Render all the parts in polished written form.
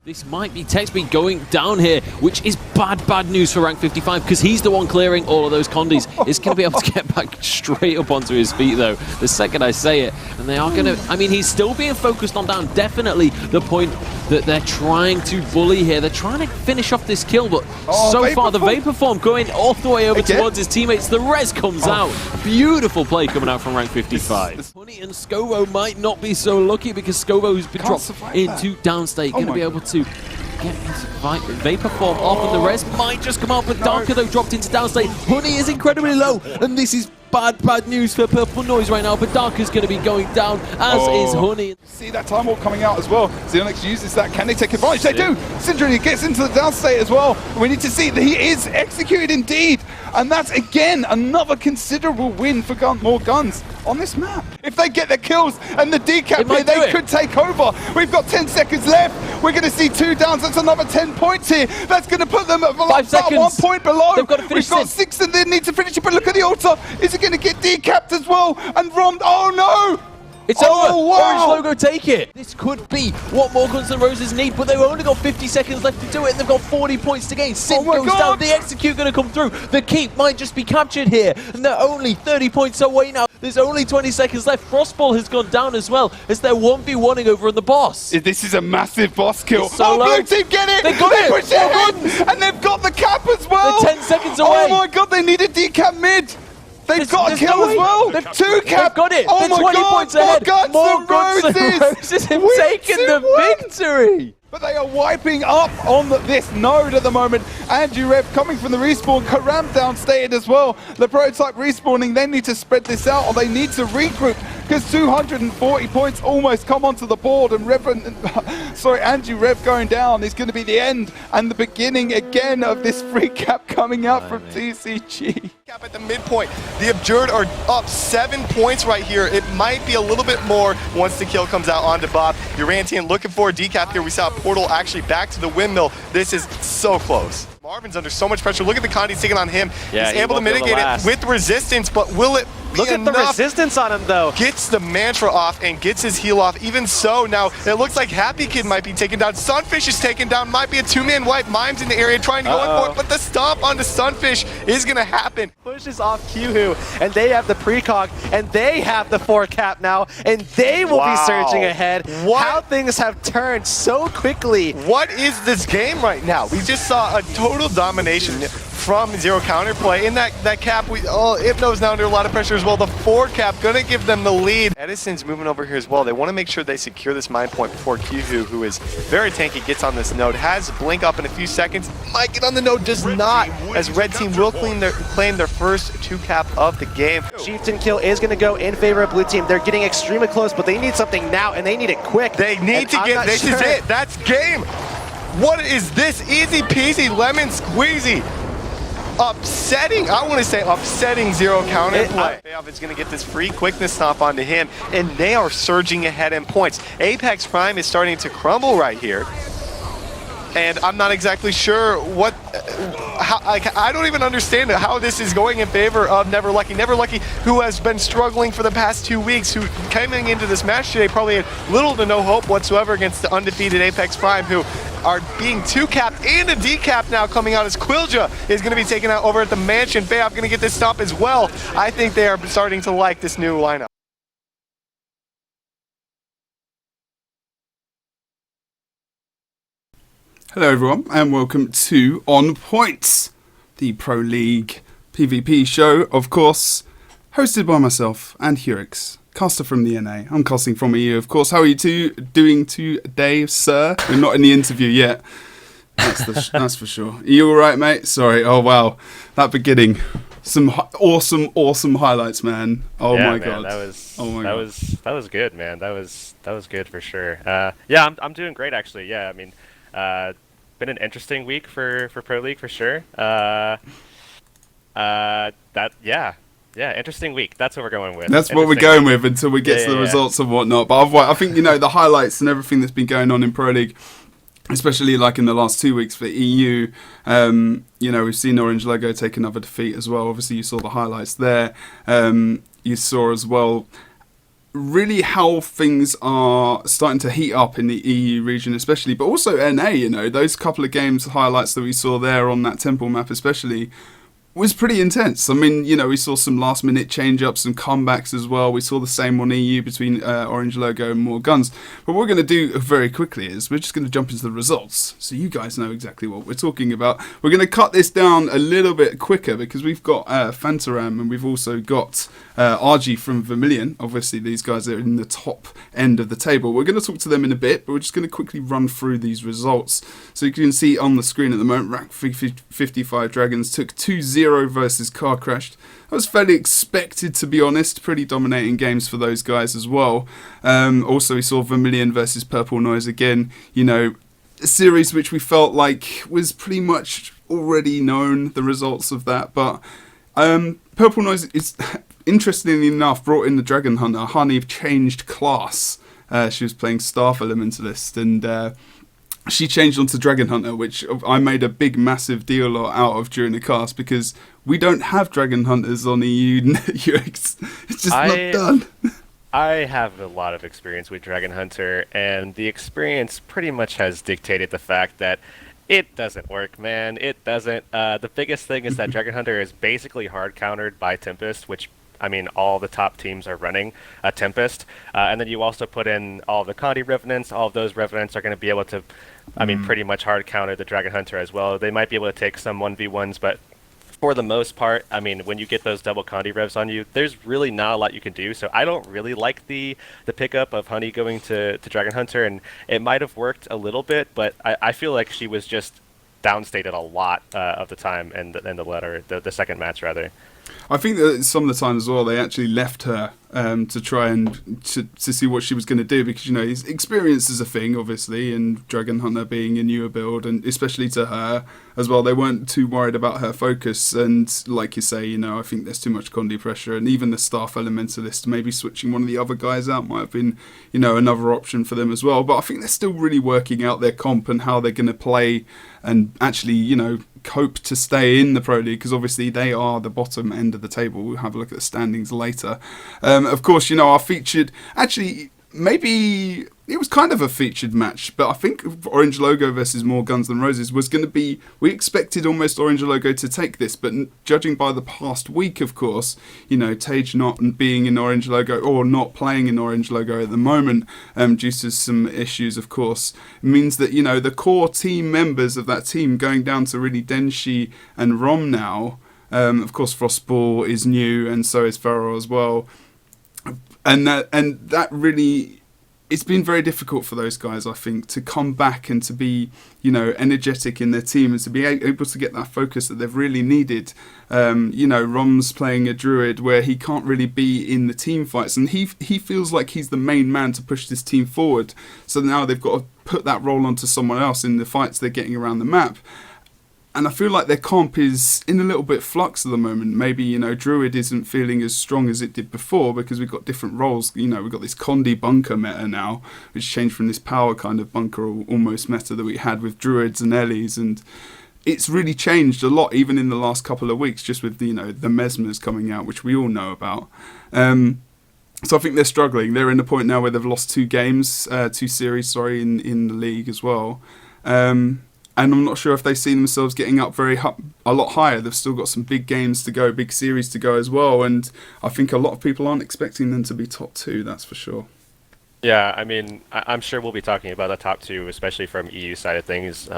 This might be Texby going down here, which is bad news for rank 55 because he's the one clearing all of those condies. He's going to be able to get back straight up onto his feet though, the second I say it. And they are going to, I mean, he's still being focused on down. Definitely the point that they're trying to bully here. They're trying to finish off this kill, but so far the Vapor Form going all the way over towards his teammates. The res comes out. Beautiful play coming out from rank 55. Honey and Scovo might not be so lucky because Scovo, who's been dropped into downstate, going to be able to get his Vapor Form off, and the res might just come out, but Darker though dropped into downstate. Honey is incredibly low, and this is bad news for Purple Noise right now, but Darker's going to be going down, as is Honey. See that Time Warp coming out as well. Xenonix uses that. Can they take advantage? They do! Syndrome gets into the downstate as well. We need to see that he is executed indeed. And that's, again, another considerable win for more guns on this map. If they get their kills and the decap here, they could take over. We've got 10 seconds left. We're going to see 2 downs. That's another 10 points here. That's going to put them at about 1 point below. They've got to finish. We've got 6 and they need to finish it. But look at the altar. Is it going to get decapped as well? And Romd, oh no! It's over! Orange Logo, take it! This could be what more Guns N' Roses need, but they've only got 50 seconds left to do it, and they've got 40 points to gain. Sin goes down, the Execute going to come through. The Keep might just be captured here, and they're only 30 points away now. There's only 20 seconds left. Frostball has gone down as well, as they're 1v1ing over on the boss. This is a massive boss kill. So Blue team get it! They got it! Push it! And they've got the cap as well! They're 10 seconds away! Oh my god, they need a decap mid! They've got a kill as well! They've 2 cap! They've got it! Oh they're my 20 god! points ahead! More Guns N' Roses have taken the victory! But they are wiping up on this node at the moment. Andrew Rev coming from the respawn. Karam downstated as well. The prototype respawning. They need to spread this out, or they need to regroup, because 240 points almost come onto the board, and Andrew Rev going down is going to be the end and the beginning again of this free cap coming out from TCG. Cap at the midpoint. The Abjured are up 7 points right here. It might be a little bit more once the kill comes out onto Bob. Urantian looking for a decap here. We saw a portal actually back to the windmill. This is so close. Marvin's under so much pressure. Look at the condies taking on him. Yeah, he's able to mitigate it with resistance, but will it be Look at the resistance on him, though. Gets the mantra off and gets his heal off. Even so, now it looks like Happy Kid might be taken down. Sunfish is taken down. Might be a 2-man wipe. Mimes in the area trying to go in for it, but the stomp on the Sunfish is going to happen. Pushes off Q-Hoo, and they have the precog, and they have the 4 cap now, and they will be surging ahead. How things have turned so quickly. What is this game right now? We just saw a total domination from Zero counterplay. In that cap, Hypno's now under a lot of pressure as well. The 4 cap gonna give them the lead. Edison's moving over here as well. They want to make sure they secure this mine point before Q-Hoo, who is very tanky, gets on this node. Has Blink up in a few seconds. Might get on the node, does not, as Red Team will claim their first 2 cap of the game. Chieftain kill is going to go in favor of Blue Team. They're getting extremely close, but they need something now, and they need it quick. They need to get, this is it, that's game. What is this? Easy peasy, lemon squeezy. Upsetting, I want to say upsetting Zero counterplay. Payoff is going to get this free quickness stomp onto him, and they are surging ahead in points. Apex Prime is starting to crumble right here. And I'm not exactly sure I don't even understand how this is going in favor of Never Lucky. Never Lucky, who has been struggling for the past 2 weeks, who coming into this match today probably had little to no hope whatsoever against the undefeated Apex Prime, who are being 2 capped and a decap now coming out, as Quilja is going to be taken out over at the mansion. Bayov going to get this stomp as well. I think they are starting to like this new lineup. Hello everyone and welcome to On Points, the Pro League PvP show, of course, hosted by myself and Heurix, caster from the NA. I'm casting from EU, of course. How are you two doing today, sir? We're not in the interview yet. That's for sure. Are you alright, mate? Sorry. Oh wow, that beginning. Some awesome highlights, man. Oh yeah, my man, god. That was good, man. That was good for sure. Yeah, I'm doing great actually. Yeah, I mean, been an interesting week for Pro League for sure. Interesting week. That's what we're going with. That's what we're going with until we get to the results and whatnot. But otherwise, I think the highlights and everything that's been going on in Pro League, especially like in the last 2 weeks for EU. We've seen Orange Logo take another defeat as well. Obviously, you saw the highlights there. You saw as well really how things are starting to heat up in the EU region especially, but also NA, you know, those couple of games highlights that we saw there on that Temple map especially was pretty intense. I mean, you know, we saw some last minute change-ups, some comebacks as well. We saw the same on EU between Orange Logo and More Guns. But what we're going to do very quickly is we're just going to jump into the results so you guys know exactly what we're talking about. We're going to cut this down a little bit quicker because we've got Fantaram and we've also got RG from Vermilion. Obviously, these guys are in the top end of the table. We're going to talk to them in a bit, but we're just going to quickly run through these results. So you can see on the screen at the moment, Rank 55 Dragons took 2-0 versus Car Crashed. That was fairly expected, to be honest. Pretty dominating games for those guys as well. Also, we saw Vermilion versus Purple Noise again. You know, a series which we felt like was pretty much already known, the results of that. But Purple Noise is, interestingly enough, brought in the Dragon Hunter. Honey changed class. She was playing Staff Elementalist, and she changed onto Dragon Hunter, which I made a big, massive deal out of during the cast because we don't have Dragon Hunters on EU UX. It's just not done. I have a lot of experience with Dragon Hunter, and the experience pretty much has dictated the fact that it doesn't work, man. It doesn't. The biggest thing is that Dragon Hunter is basically hard countered by Tempest, which, I mean, all the top teams are running a Tempest. And then you also put in all the Condi Revenants. All of those Revenants are going to be able to, I mean, pretty much hard counter the Dragon Hunter as well. They might be able to take some 1v1s, but for the most part, I mean, when you get those double Condi Revs on you, there's really not a lot you can do. So I don't really like the pickup of Honey going to Dragon Hunter, and it might have worked a little bit, but I feel like she was just downstated a lot of the time in the second match, rather. I think that some of the time as well, they actually left her to try and to see what she was going to do because, you know, experience is a thing, obviously, and Dragon Hunter being a newer build, and especially to her as well, they weren't too worried about her focus. And like you say, you know, I think there's too much Condi pressure, and even the Staff Elementalist, maybe switching one of the other guys out might have been, you know, another option for them as well. But I think they're still really working out their comp and how they're going to play and actually, you know, cope to stay in the Pro League because obviously they are the bottom end of the table. We'll have a look at the standings later. Of course, you know, our featured, actually, maybe it was kind of a featured match, but I think Orange Logo versus More Guns Than Roses was going to be, we expected almost Orange Logo to take this, but judging by the past week, of course, you know, Tage not being in Orange Logo or not playing in Orange Logo at the moment due to some issues, of course, means that, you know, the core team members of that team going down to really Denshi and Rom now. Of course, Frostball is new and so is Ferro as well. And that really, it's been very difficult for those guys, I think, to come back and to be, you know, energetic in their team and to be able to get that focus that they've really needed. You know, Rom's playing a Druid where he can't really be in the team fights, and he feels like he's the main man to push this team forward. So now they've got to put that role onto someone else in the fights they're getting around the map. And I feel like their comp is in a little bit flux at the moment. Maybe, you know, Druid isn't feeling as strong as it did before because we've got different roles. You know, we've got this Condi bunker meta now, which changed from this power kind of bunker almost meta that we had with Druids and Ellies. And it's really changed a lot, even in the last couple of weeks, just with, you know, the Mesmers coming out, which we all know about. So I think they're struggling. They're in the point now where they've lost two series, in the league as well. And I'm not sure if they see themselves getting up a lot higher. They've still got some big games to go, big series to go as well. And I think a lot of people aren't expecting them to be top two, that's for sure. Yeah, I mean, I'm sure we'll be talking about the top two, especially from EU side of things,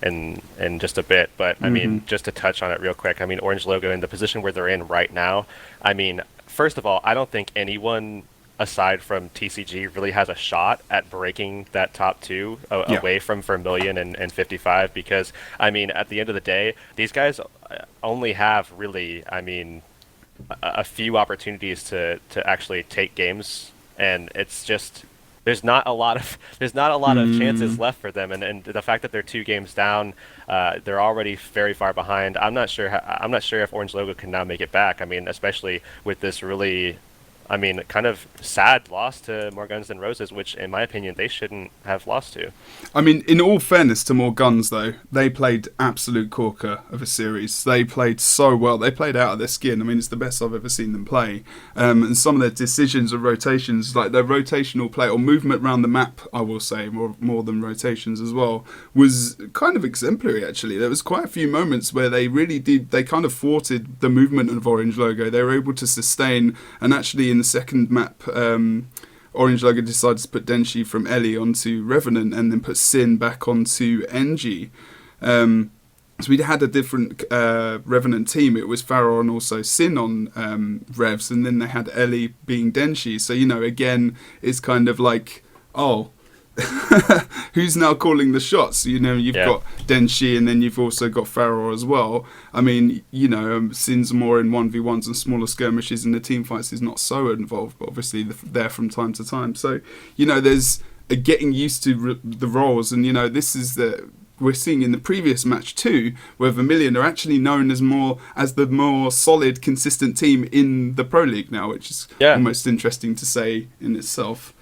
in just a bit. But, I mean, just to touch on it real quick, I mean, Orange Logo in the position where they're in right now, I mean, first of all, I don't think anyone aside from TCG really has a shot at breaking that top two away from Vermilion and 55 because, I mean, at the end of the day, these guys only have really, I mean, a few opportunities to actually take games, and it's just there's not a lot of chances left for them, and the fact that they're 2 games down, they're already very far behind. I'm not sure if Orange Logo can now make it back. I mean, especially with this really I mean, kind of sad loss to More Guns Than Roses, which, in my opinion, they shouldn't have lost to. I mean, in all fairness to More Guns, though, they played absolute corker of a series. They played so well. They played out of their skin. I mean, it's the best I've ever seen them play. And some of their decisions of rotations, like their rotational play or movement around the map, I will say, more than rotations as well, was kind of exemplary, actually. There was quite a few moments where they really did, they kind of thwarted the movement of Orange Logo. They were able to sustain, and actually in the second map, Orange Logo decided to put Denshi from Ellie onto Revenant and then put Sin back onto NG. So we had a different Revenant team. It was Farrell and also Sin on Revs, and then they had Ellie being Denshi. So, you know, again, it's kind of like, oh, who's now calling the shots? You know, you've got Denshi, and then you've also got Farrell as well. I mean, you know, Sin's more in 1v1s and smaller skirmishes, and the team fights is not so involved, but obviously there from time to time. So, you know, there's a getting used to the roles, and, you know, this is we're seeing in the previous match too, where Vermilion are actually known as the more solid, consistent team in the Pro League now, which is almost interesting to say in itself.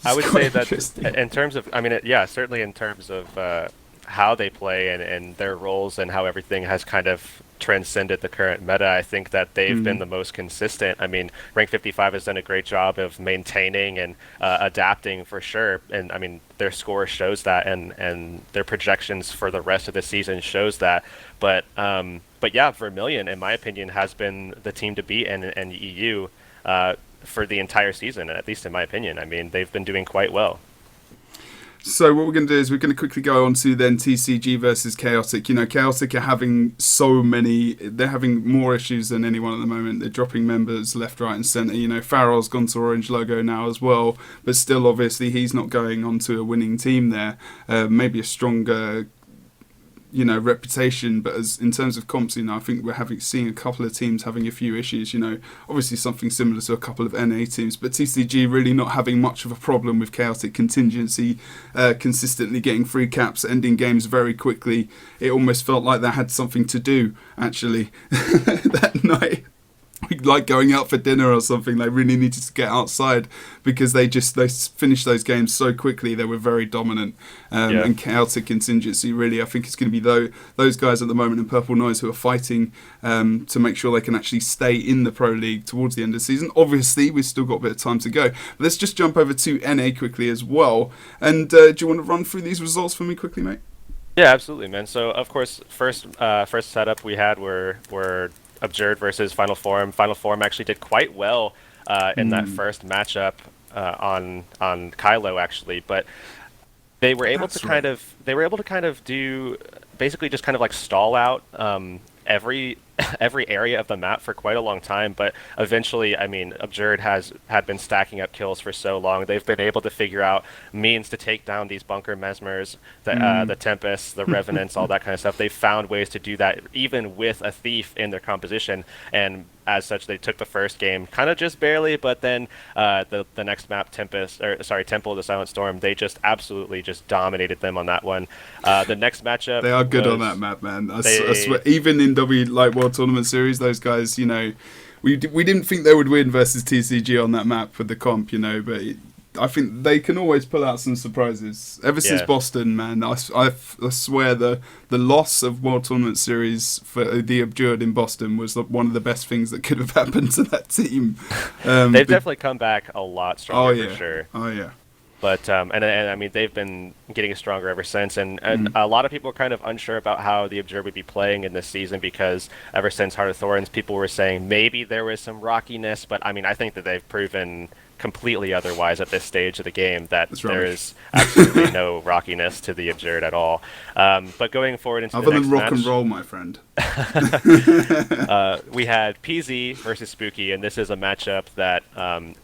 I would say that in terms of, I mean, certainly in terms of how they play and their roles and how everything has kind of transcended the current meta, I think that they've been the most consistent. I mean, Rank 55 has done a great job of maintaining and adapting for sure. And I mean, their score shows that, and their projections for the rest of the season shows that. But yeah, Vermilion, in my opinion, has been the team to beat in EU for the entire season, at least in my opinion. I mean, they've been doing quite well. So what we're going to do is we're going to quickly go on to then TCG versus Chaotic. You know, Chaotic are having they're having more issues than anyone at the moment. They're dropping members left, right and centre. You know, Farrell's gone to Orange Logo now as well, but still obviously he's not going on to a winning team there. Maybe a stronger, you know, reputation, but as in terms of comps, you know, I think we're seeing a couple of teams having a few issues, you know, obviously something similar to a couple of NA teams, but TCG really not having much of a problem with Chaotic Contingency, consistently getting free caps, ending games very quickly. It almost felt like they had something to do, actually, that night. Like going out for dinner or something, they really needed to get outside because they finished those games so quickly. They were very dominant, and Chaotic Contingency really, I think it's going to be those guys at the moment in Purple Noise who are fighting to make sure they can actually stay in the Pro League towards the end of the season. Obviously, we've still got a bit of time to go. But let's just jump over to NA quickly as well. And do you want to run through these results for me quickly, mate? Yeah, absolutely, man. So, of course, first setup we had were Absurd versus Final Form. Final Form actually did quite well in that first matchup on Kylo, actually, but they were able to kind of do basically just kind of like stall out every area of the map for quite a long time, but eventually, I mean, Absurd had been stacking up kills for so long. They've been able to figure out means to take down these bunker mesmers, the Tempests, the Revenants, all that kind of stuff. They've found ways to do that even with a Thief in their composition, and as such, they took the first game kind of just barely, but then the next map, Temple of the Silent Storm, they just absolutely just dominated them on that one. The next matchup, they are good on that map, man. I swear, even in World Tournament Series, those guys, you know, we didn't think they would win versus TCG on that map with the comp, you know, but I think they can always pull out some surprises. Ever since Boston, man, I swear the loss of World Tournament Series for the Abjured in Boston was one of the best things that could have happened to that team. They've definitely come back a lot stronger, for sure. Oh, yeah. But and I mean, they've been getting stronger ever since, and a lot of people are kind of unsure about how the Absurd would be playing in this season, because ever since Heart of Thorns, people were saying maybe there was some rockiness, but I mean, I think that they've proven completely otherwise at this stage of the game, that there is absolutely no rockiness to the Absurd at all. But going forward into other the next than rock match, and roll, my friend, we had PZ versus Spooky, and this is a matchup that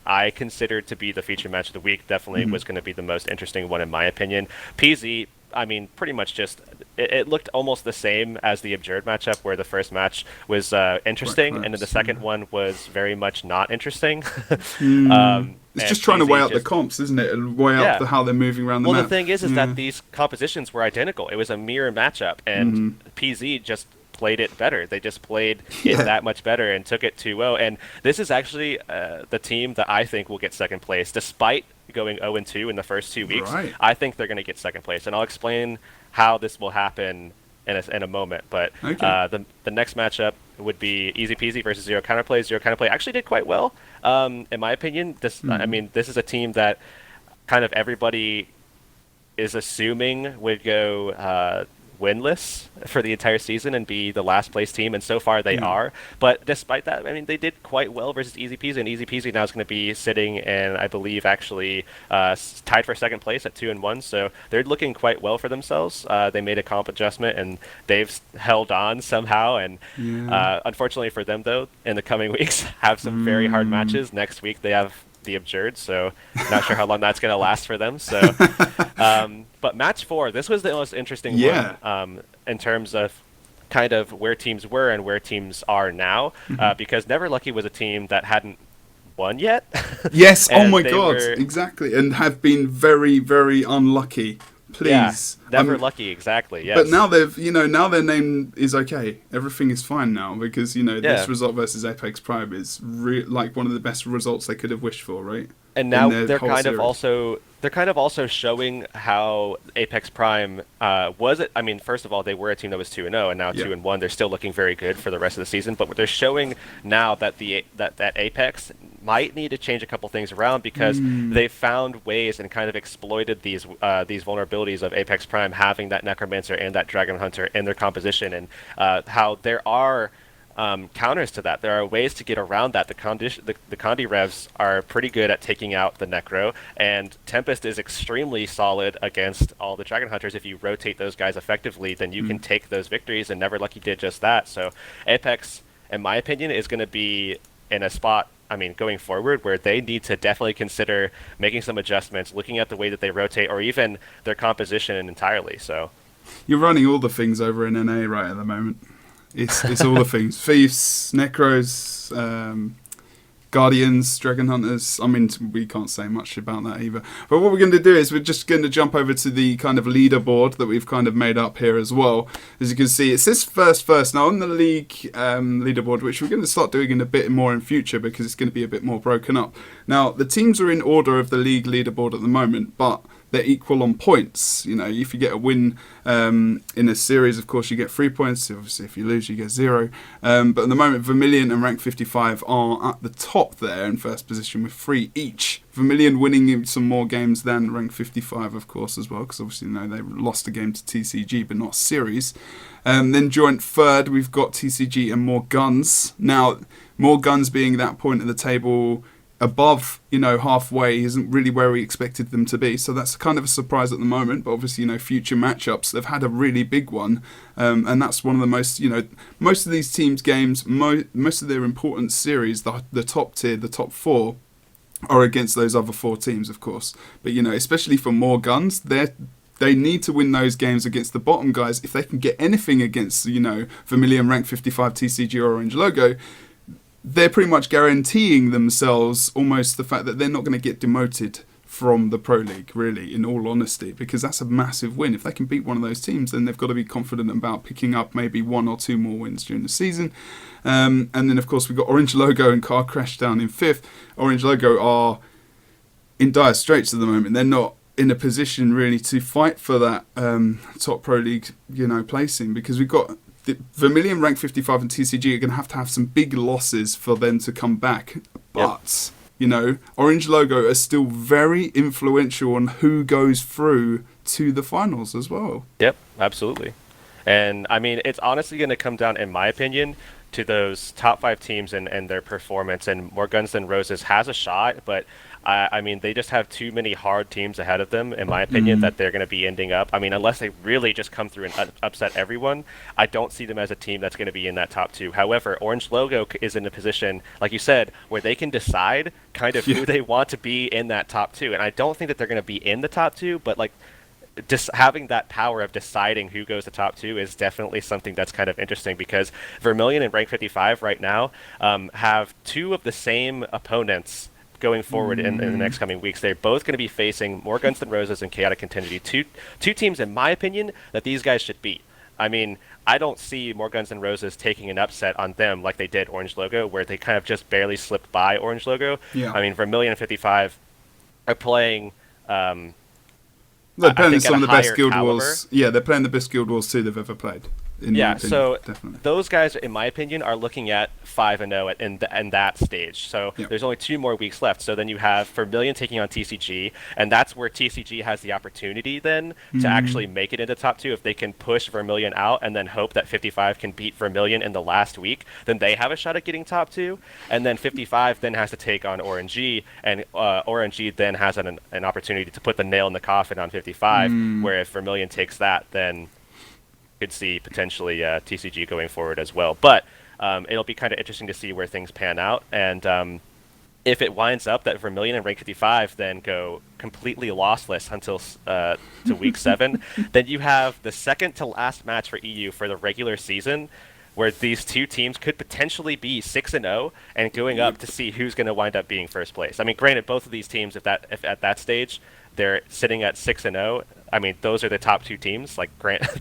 I considered to be the feature match of the week. Definitely was going to be the most interesting one in my opinion. PZ, I mean, pretty much just it looked almost the same as the Absurd matchup, where the first match was interesting, and then the second one was very much not interesting. It's just trying to weigh out the comps, isn't it? And weigh out how they're moving around the map. Well, the thing is that these compositions were identical. It was a mirror matchup, and PZ just played it better. They just played it that much better and took it 2-0. And this is actually the team that I think will get second place, despite going 0-2 in the first 2 weeks. Right. I think they're going to get second place, and I'll explain how this will happen in a moment. But the next matchup would be Easy Peasy versus Zero Counterplay. Zero Counterplay actually did quite well, in my opinion. I mean, this is a team that kind of everybody is assuming would go winless for the entire season and be the last place team, and so far they are. But despite that, I mean, they did quite well versus Easy Peasy, and Easy Peasy now is going to be sitting and I believe actually tied for second place at 2-1, so they're looking quite well for themselves. They made a comp adjustment and they've held on somehow, and unfortunately for them though, in the coming weeks have some very hard matches. Next week they have the Absurd, so not sure how long that's going to last for them. So but match 4, this was the most interesting one in terms of kind of where teams were and where teams are now, because Never Lucky was a team that hadn't won yet. Yes, oh my god, exactly, and have been very, very unlucky. Please. Yeah, Never Lucky, exactly, yes. But now now their name is okay. Everything is fine now because, this result versus Apex Prime is like one of the best results they could have wished for, right? And now they're kind of also showing how Apex Prime was it. I mean, first of all, they were a team that was 2-0, and now 2-1. They're still looking very good for the rest of the season. But they're showing now that that Apex might need to change a couple things around, because they found ways and kind of exploited these vulnerabilities of Apex Prime having that Necromancer and that Dragon Hunter in their composition, and how there are counters to that. There are ways to get around that. The Condi Revs are pretty good at taking out the Necro, and Tempest is extremely solid against all the Dragon Hunters. If you rotate those guys effectively, then you can take those victories, and Never Lucky did just that. So Apex, in my opinion, is going to be in a spot, I mean, going forward, where they need to definitely consider making some adjustments, looking at the way that they rotate, or even their composition entirely. So you're running all the things over in NA right at the moment. It's all the things. Thieves, Necros, Guardians, Dragon Hunters. I mean, we can't say much about that either. But what we're going to do is we're just going to jump over to the kind of leaderboard that we've kind of made up here as well. As you can see, it says first. Now, on the league leaderboard, which we're going to start doing in a bit more in future because it's going to be a bit more broken up. Now, the teams are in order of the league leaderboard at the moment, but they're equal on points. If you get a win in a series, of course, you get 3 points. Obviously, if you lose, you get 0. But at the moment, Vermilion and Rank 55 are at the top there in first position with 3 each. Vermilion winning some more games than Rank 55, of course, as well, because obviously, they lost a game to TCG, but not series. Then joint third, we've got TCG and More Guns. Now, More Guns being that point of the table above, halfway isn't really where we expected them to be. So that's kind of a surprise at the moment. But obviously, future matchups, they've had a really big one. And that's one of the most, most of these teams' games, most of their important series, the top tier, the top 4, are against those other 4 teams, of course. But, especially for More Guns, they need to win those games against the bottom guys. If they can get anything against, Vermilion, Rank 55, TCG, or Orange Logo, they're pretty much guaranteeing themselves almost the fact that they're not going to get demoted from the Pro League, really, in all honesty, because that's a massive win. If they can beat one of those teams, then they've got to be confident about picking up maybe 1 or 2 more wins during the season. And then, of course, we've got Orange Logo and Car Crash down in 5th. Orange Logo are in dire straits at the moment. They're not in a position, really, to fight for that top Pro League, placing, because we've got the Vermilion, Rank 55 and TCG are going to have some big losses for them to come back. But, Orange Logo are still very influential on who goes through to the finals as well. Yep, absolutely. And, I mean, it's honestly going to come down, in my opinion, to those top 5 teams and their performance. And More Guns Than Roses has a shot, but I mean, they just have too many hard teams ahead of them, in my opinion, that they're going to be ending up. I mean, unless they really just come through and upset everyone, I don't see them as a team that's going to be in that top 2. However, Orange Logo is in a position, like you said, where they can decide kind of who they want to be in that top 2. And I don't think that they're going to be in the top 2, but like just having that power of deciding who goes to top 2 is definitely something that's kind of interesting, because Vermilion and Rank 55 right now have 2 of the same opponents going forward in the next coming weeks. They're both going to be facing More Guns Than Roses and Chaotic Continuity, two teams, in my opinion, that these guys should beat. I mean, I don't see More Guns N' Roses taking an upset on them like they did Orange Logo, where they kind of just barely slipped by Orange Logo. Yeah. I mean, Vermilion and 55 are playing. They're playing some of the best higher Guild caliber. Wars. Yeah, they're playing the best Guild Wars 2 they've ever played. In my Yeah, opinion, so definitely. those guys, in my opinion, are looking at 5-0 in that stage. So Yep. there's only 2 more weeks left. So then you have Vermilion taking on TCG, and that's where TCG has the opportunity then to actually make it into top 2. If they can push Vermilion out and then hope that 55 can beat Vermilion in the last week, then they have a shot at getting top 2. And then 55 then has to take on RNG, and RNG then has an opportunity to put the nail in the coffin on 55, where if Vermilion takes that, then could see potentially TCG going forward as well. But it'll be kind of interesting to see where things pan out. And if it winds up that Vermilion and Rank 55 then go completely lossless until to week 7, then you have the second to last match for EU for the regular season, where these two teams could potentially be 6-0 and going up to see who's going to wind up being first place. I mean, granted, both of these teams, if at that stage they're sitting at 6-0, I mean, those are the top 2 teams. Like,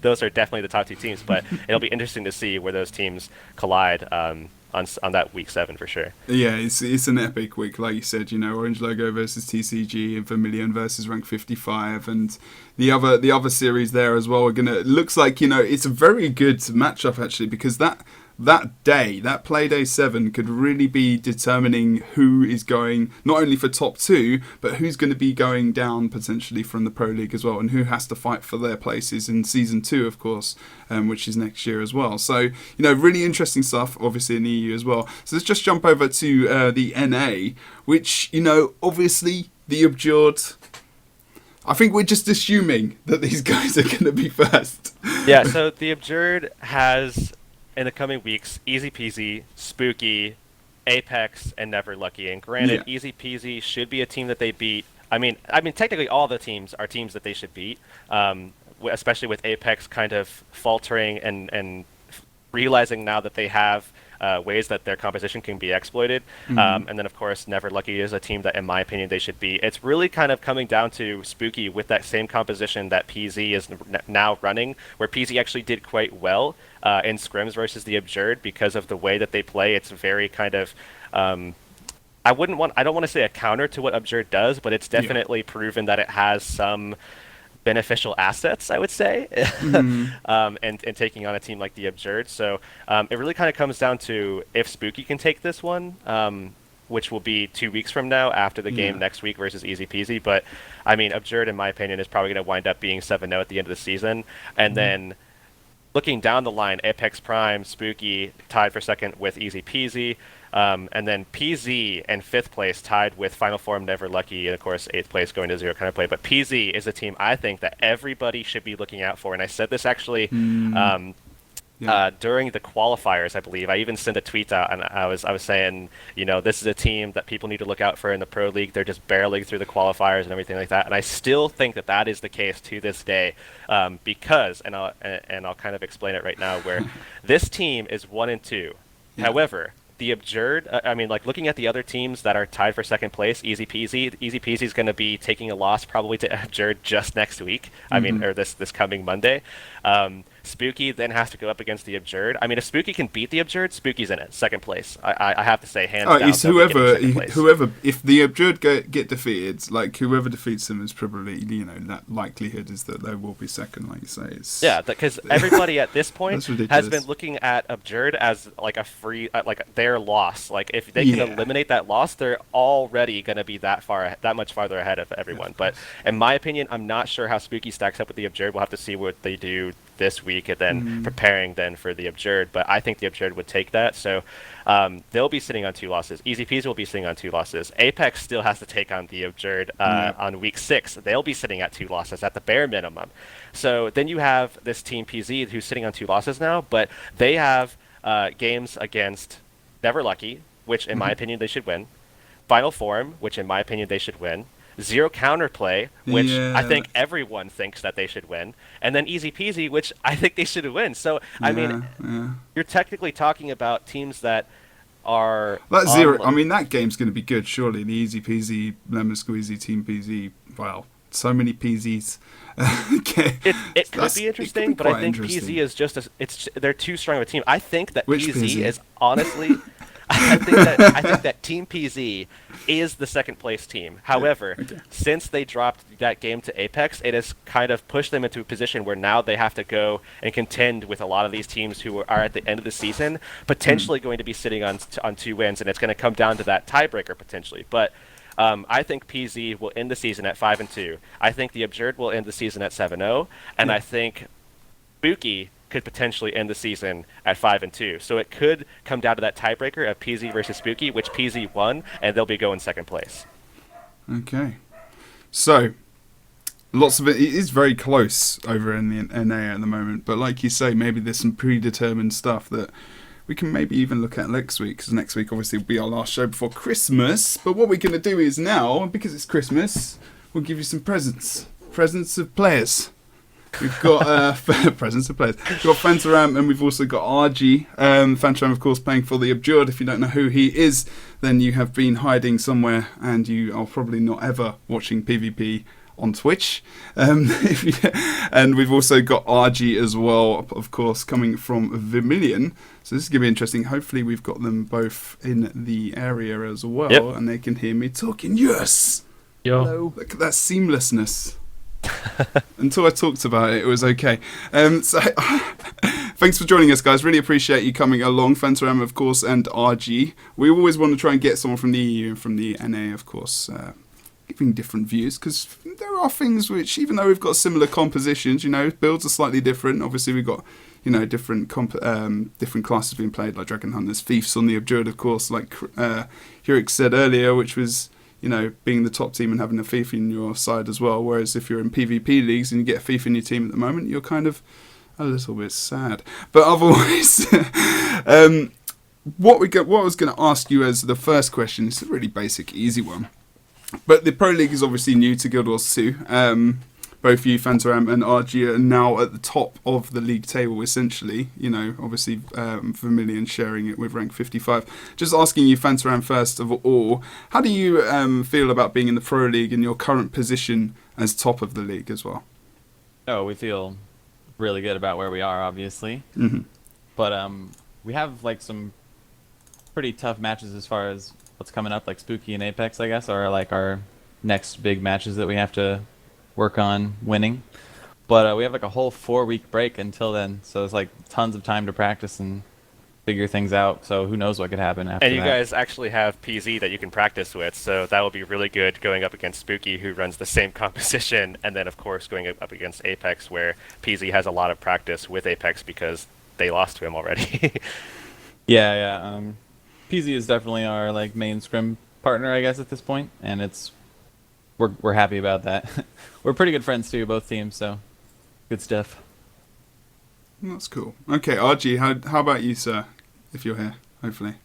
those are definitely the top 2 teams. But it'll be interesting to see where those teams collide on that week 7 for sure. Yeah, it's an epic week, like you said. You know, Orange Logo versus TCG and Vermilion versus Rank 55, and the other series there as well. Looks like, you know, it's a very good matchup actually, because that day, that play day 7, could really be determining who is going not only for top 2, but who's going to be going down potentially from the Pro League as well, and who has to fight for their places in Season 2, of course, which is next year as well. So, you know, really interesting stuff, obviously, in the EU as well. So let's just jump over to the NA, which, you know, obviously, the Abjured, I think we're just assuming that these guys are going to be first. Yeah, so the Abjured has, in the coming weeks, Easy Peasy, Spooky, Apex, and Never Lucky. And granted, Easy Peasy should be a team that they beat. I mean, technically all the teams are teams that they should beat, especially with Apex kind of faltering and realizing now that they have ways that their composition can be exploited. And then, of course, Never Lucky is a team that, in my opinion, they should beat. It's really kind of coming down to Spooky with that same composition that PZ is now running, where PZ actually did quite well in scrims versus the Abjured because of the way that they play. It's very kind of I don't want to say a counter to what Abjured does, but it's definitely proven that it has some beneficial assets, I would say, and taking on a team like the Abjured. So it really kind of comes down to if Spooky can take this one, which will be 2 weeks from now after the game next week versus Easy Peasy. But I mean, Abjured, in my opinion, is probably going to wind up being 7-0 at the end of the season. And then looking down the line, Apex Prime, Spooky tied for second with Easy Peasy. And then PZ and 5th place tied with Final Form, Never Lucky, and of course 8th place going to Zero Counterplay. But PZ is a team I think that everybody should be looking out for. And I said this actually during the qualifiers, I believe. I even sent a tweet out, and I was saying, you know, this is a team that people need to look out for in the Pro League. They're just barreling through the qualifiers and everything like that. And I still think that that is the case to this day, because, and I'll kind of explain it right now, where this team is 1-2. However, the Abjured, I mean, like, looking at the other teams that are tied for second place, Easy Peasy is going to be taking a loss probably to Abjured just next week. I mean, or this coming Monday. Spooky then has to go up against the Abjured. I mean, if Spooky can beat the Abjured, Spooky's in it, second place. I have to say, hands down. It's whoever, if the Abjured get defeated, like, whoever defeats them is probably, you know, that likelihood is that they will be second, like you say. Yeah, because everybody at this point That's has been looking at Abjured as like a free, like their loss. Like, if they can eliminate that loss, they're already going to be that much farther ahead of everyone. But in my opinion, I'm not sure how Spooky stacks up with the Abjured. We'll have to see what they do this week and then preparing then for the Abjured. But I think the Abjured would take that. So they'll be sitting on 2 losses. Easy Peasy will be sitting on 2 losses. Apex still has to take on the Abjured on week 6. They'll be sitting at 2 losses at the bare minimum. So then you have this team PZ who's sitting on 2 losses now, but they have games against Never Lucky, which in my opinion they should win. Final Form, which in my opinion they should win. Zero Counterplay, which I think everyone thinks that they should win, and then Easy Peasy, which I think they should win. So I mean, you're technically talking about teams that are Zero. I mean, that game's going to be good. Surely the Easy Peasy, Lemon Squeezy, Team PZ. Well, so many PZs. Okay. It could be interesting, but I think PZ is just they're too strong of a team. I think that PZ is honestly I think that Team PZ is the second place team. However, since they dropped that game to Apex, it has kind of pushed them into a position where now they have to go and contend with a lot of these teams who are at the end of the season, potentially going to be sitting on 2 wins, and it's going to come down to that tiebreaker potentially. But I think PZ will end the season at 5-2. I think the Absurd will end the season at 7-0, and I think Spooky could potentially end the season at 5-2. So it could come down to that tiebreaker of PZ versus Spooky, which PZ won, and they'll be going second place. Okay. So, lots of it is very close over in the NA at the moment, but like you say, maybe there's some predetermined stuff that we can maybe even look at next week, because next week obviously will be our last show before Christmas. But what we're going to do is now, because it's Christmas, we'll give you some presents. Presents of players. We've got presents of players. We've got Fantaram, and we've also got RG. Fantaram, of course, playing for the Abjured. If you don't know who he is, then you have been hiding somewhere, and you are probably not ever watching PvP on Twitch. And we've also got RG as well, of course, coming from Vermilion. So this is going to be interesting. Hopefully we've got them both in the area as well, and they can hear me talking. Yes! Yo. Hello. Look at that seamlessness. Until I talked about it, it was okay. So thanks for joining us, guys. Really appreciate you coming along. Fantaram, of course, and RG. We always want to try and get someone from the EU and from the NA, of course, giving different views, because there are things which, even though we've got similar compositions, builds are slightly different. Obviously, we've got, different classes being played, like Dragon Hunters, Thieves on the Abjured, of course, like Heurix said earlier, which was, being the top team and having a thief in your side as well. Whereas if you're in PvP leagues and you get a thief in your team at the moment, you're kind of a little bit sad. But otherwise, what I was going to ask you as the first question is a really basic, easy one. But the Pro League is obviously new to Guild Wars 2. Both you, Fantaram and RG, are now at the top of the league table, essentially. Obviously, Vermilion sharing it with rank 55. Just asking you, Fantaram, first of all, how do you feel about being in the Pro League and your current position as top of the league as well? Oh, we feel really good about where we are, obviously. Mm-hmm. But we have some pretty tough matches as far as what's coming up, like Spooky and Apex, I guess, are our next big matches that we have to work on winning. But we have a whole 4-week break until then, so it's tons of time to practice and figure things out. So who knows what could happen after that. And you guys actually have PZ that you can practice with, so that will be really good going up against Spooky, who runs the same composition, and then of course going up against Apex, where PZ has a lot of practice with Apex because they lost to him already. Yeah. PZ is definitely our main scrim partner, I guess, at this point, and we're happy about that. We're pretty good friends too, both teams, so good stuff. That's cool. Okay, RG, how about you, sir? If you're here, hopefully.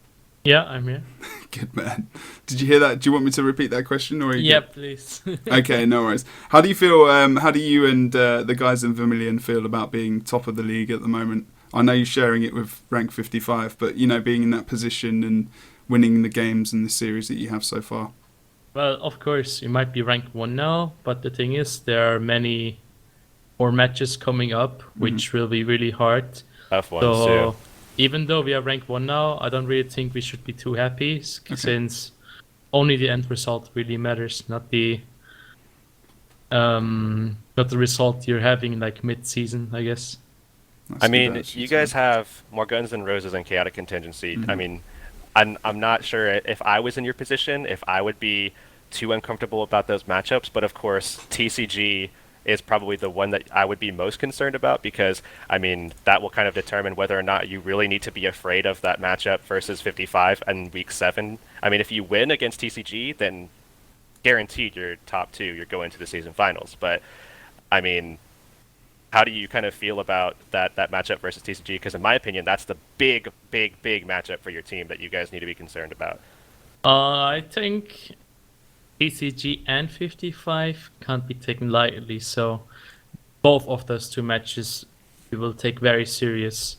Yeah, I'm here. Good man. Did you hear that? Do you want me to repeat that question, or? Yeah, please. Okay, no worries. How do you feel? How do you and the guys in Vermilion feel about being top of the league at the moment? I know you're sharing it with rank 55, but being in that position and winning the games and the series that you have so far. Well, of course, you might be rank 1 now, but the thing is, there are many more matches coming up, which will be really hard. Tough ones, so, too. even though we are rank 1 now, I don't really think we should be too happy, since only the end result really matters, not the result you're having mid-season, I guess. I mean, you guys have more guns than roses and chaotic contingency. I mean, I'm not sure if I was in your position, if I would be too uncomfortable about those matchups, but of course, TCG is probably the one that I would be most concerned about, because, I mean, that will kind of determine whether or not you really need to be afraid of that matchup versus 55 in Week 7. I mean, if you win against TCG, then guaranteed you're top 2, you're going to the season finals. But, I mean, how do you kind of feel about that matchup versus TCG? Because in my opinion, that's the big matchup for your team that you guys need to be concerned about. I think TCG and 55 can't be taken lightly, so both of those 2 matches we will take very serious.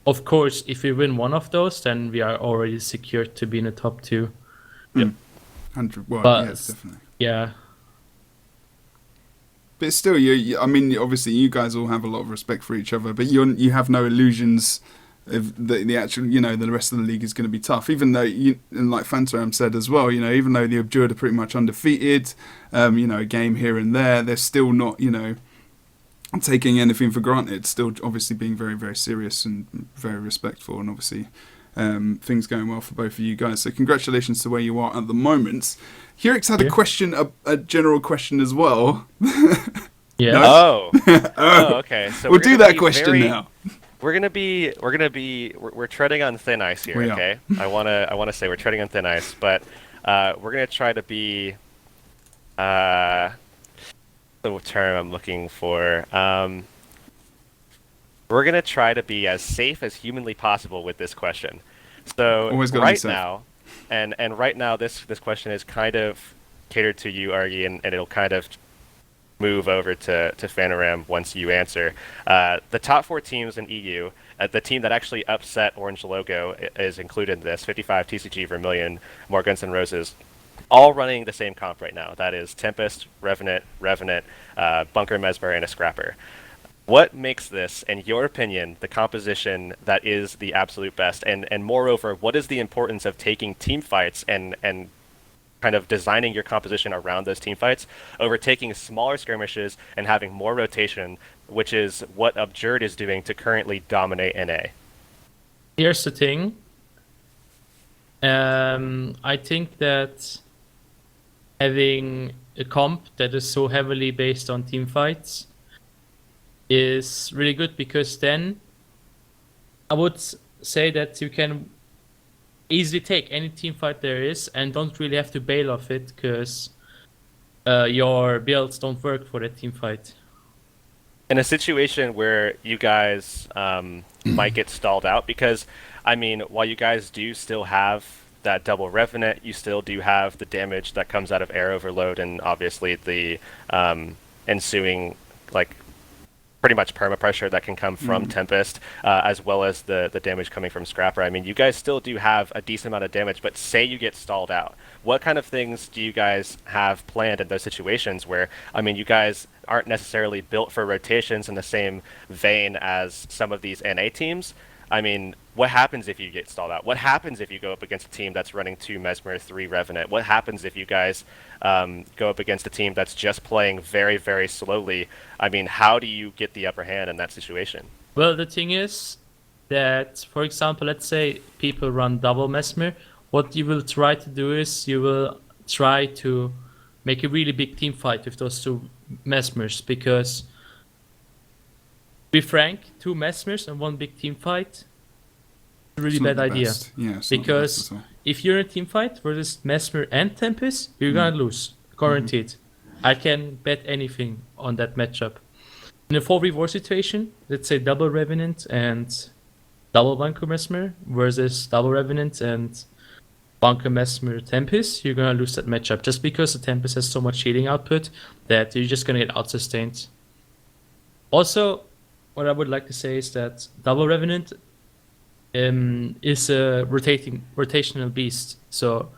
Of course, if we win one of those, then we are already secured to be in the top 2. Yep. 100. Well, but, yes, definitely. Yeah. But still, I mean, obviously, you guys all have a lot of respect for each other, but you have no illusions of the actual, the rest of the league is going to be tough. Even though, and like Fantaram said as well, even though the Abjured are pretty much undefeated, a game here and there, they're still not, taking anything for granted. Still, obviously, being very, very serious and very respectful, and obviously, things going well for both of you guys. So, congratulations to where you are at the moment. Heurix had a question, a general question as well. Yeah. No? Oh, okay. So we'll do that question now. We're treading on thin ice here. Okay. I wanna say we're treading on thin ice, but we're gonna try to be the term I'm looking for. We're gonna try to be as safe as humanly possible with this question. So right now, and right now, this question is kind of catered to you, Argy, and it'll kind of move over to Fanaram once you answer. The top 4 teams in EU, the team that actually upset Orange Logo is included in this, 55, TCG, Vermilion, More Guns N' Roses, all running the same comp right now. That is Tempest, Revenant, Bunker Mesmer, and a Scrapper. What makes this, in your opinion, the composition that is the absolute best? And moreover, what is the importance of taking team fights and kind of designing your composition around those team fights over taking smaller skirmishes and having more rotation, which is what Abjured is doing to currently dominate NA? Here's the thing. I think that having a comp that is so heavily based on team fights is really good, because then I would say that you can easily take any team fight there is and don't really have to bail off it, because your builds don't work for that team fight. In a situation where you guys might get stalled out, because I mean, while you guys do still have that double Revenant, you still do have the damage that comes out of air overload, and obviously the ensuing pretty much perma pressure that can come from Tempest, as well as the damage coming from Scrapper. I mean, you guys still do have a decent amount of damage, but say you get stalled out. What kind of things do you guys have planned in those situations where, I mean, you guys aren't necessarily built for rotations in the same vein as some of these NA teams? I mean, what happens if you get stalled out? What happens if you go up against a team that's running 2 Mesmer, 3 Revenant? What happens if you guys go up against a team that's just playing very, very slowly? I mean, how do you get the upper hand in that situation? Well, the thing is that, for example, let's say people run double Mesmer. What you will try to do is you will try to make a really big team fight with those 2 Mesmers, because be frank, 2 Mesmers and 1 big team fight, a really bad idea. Yeah, because if you're in a team fight versus Mesmer and Tempest, you're gonna lose, guaranteed. I can bet anything on that matchup. In a 4v4 situation, let's say double Revenant and double Bunker Mesmer versus double Revenant and Bunker Mesmer Tempest, you're gonna lose that matchup, just because the Tempest has so much healing output that you're just gonna get out-sustained. Also, what I would like to say is that double Revenant is a rotational beast, so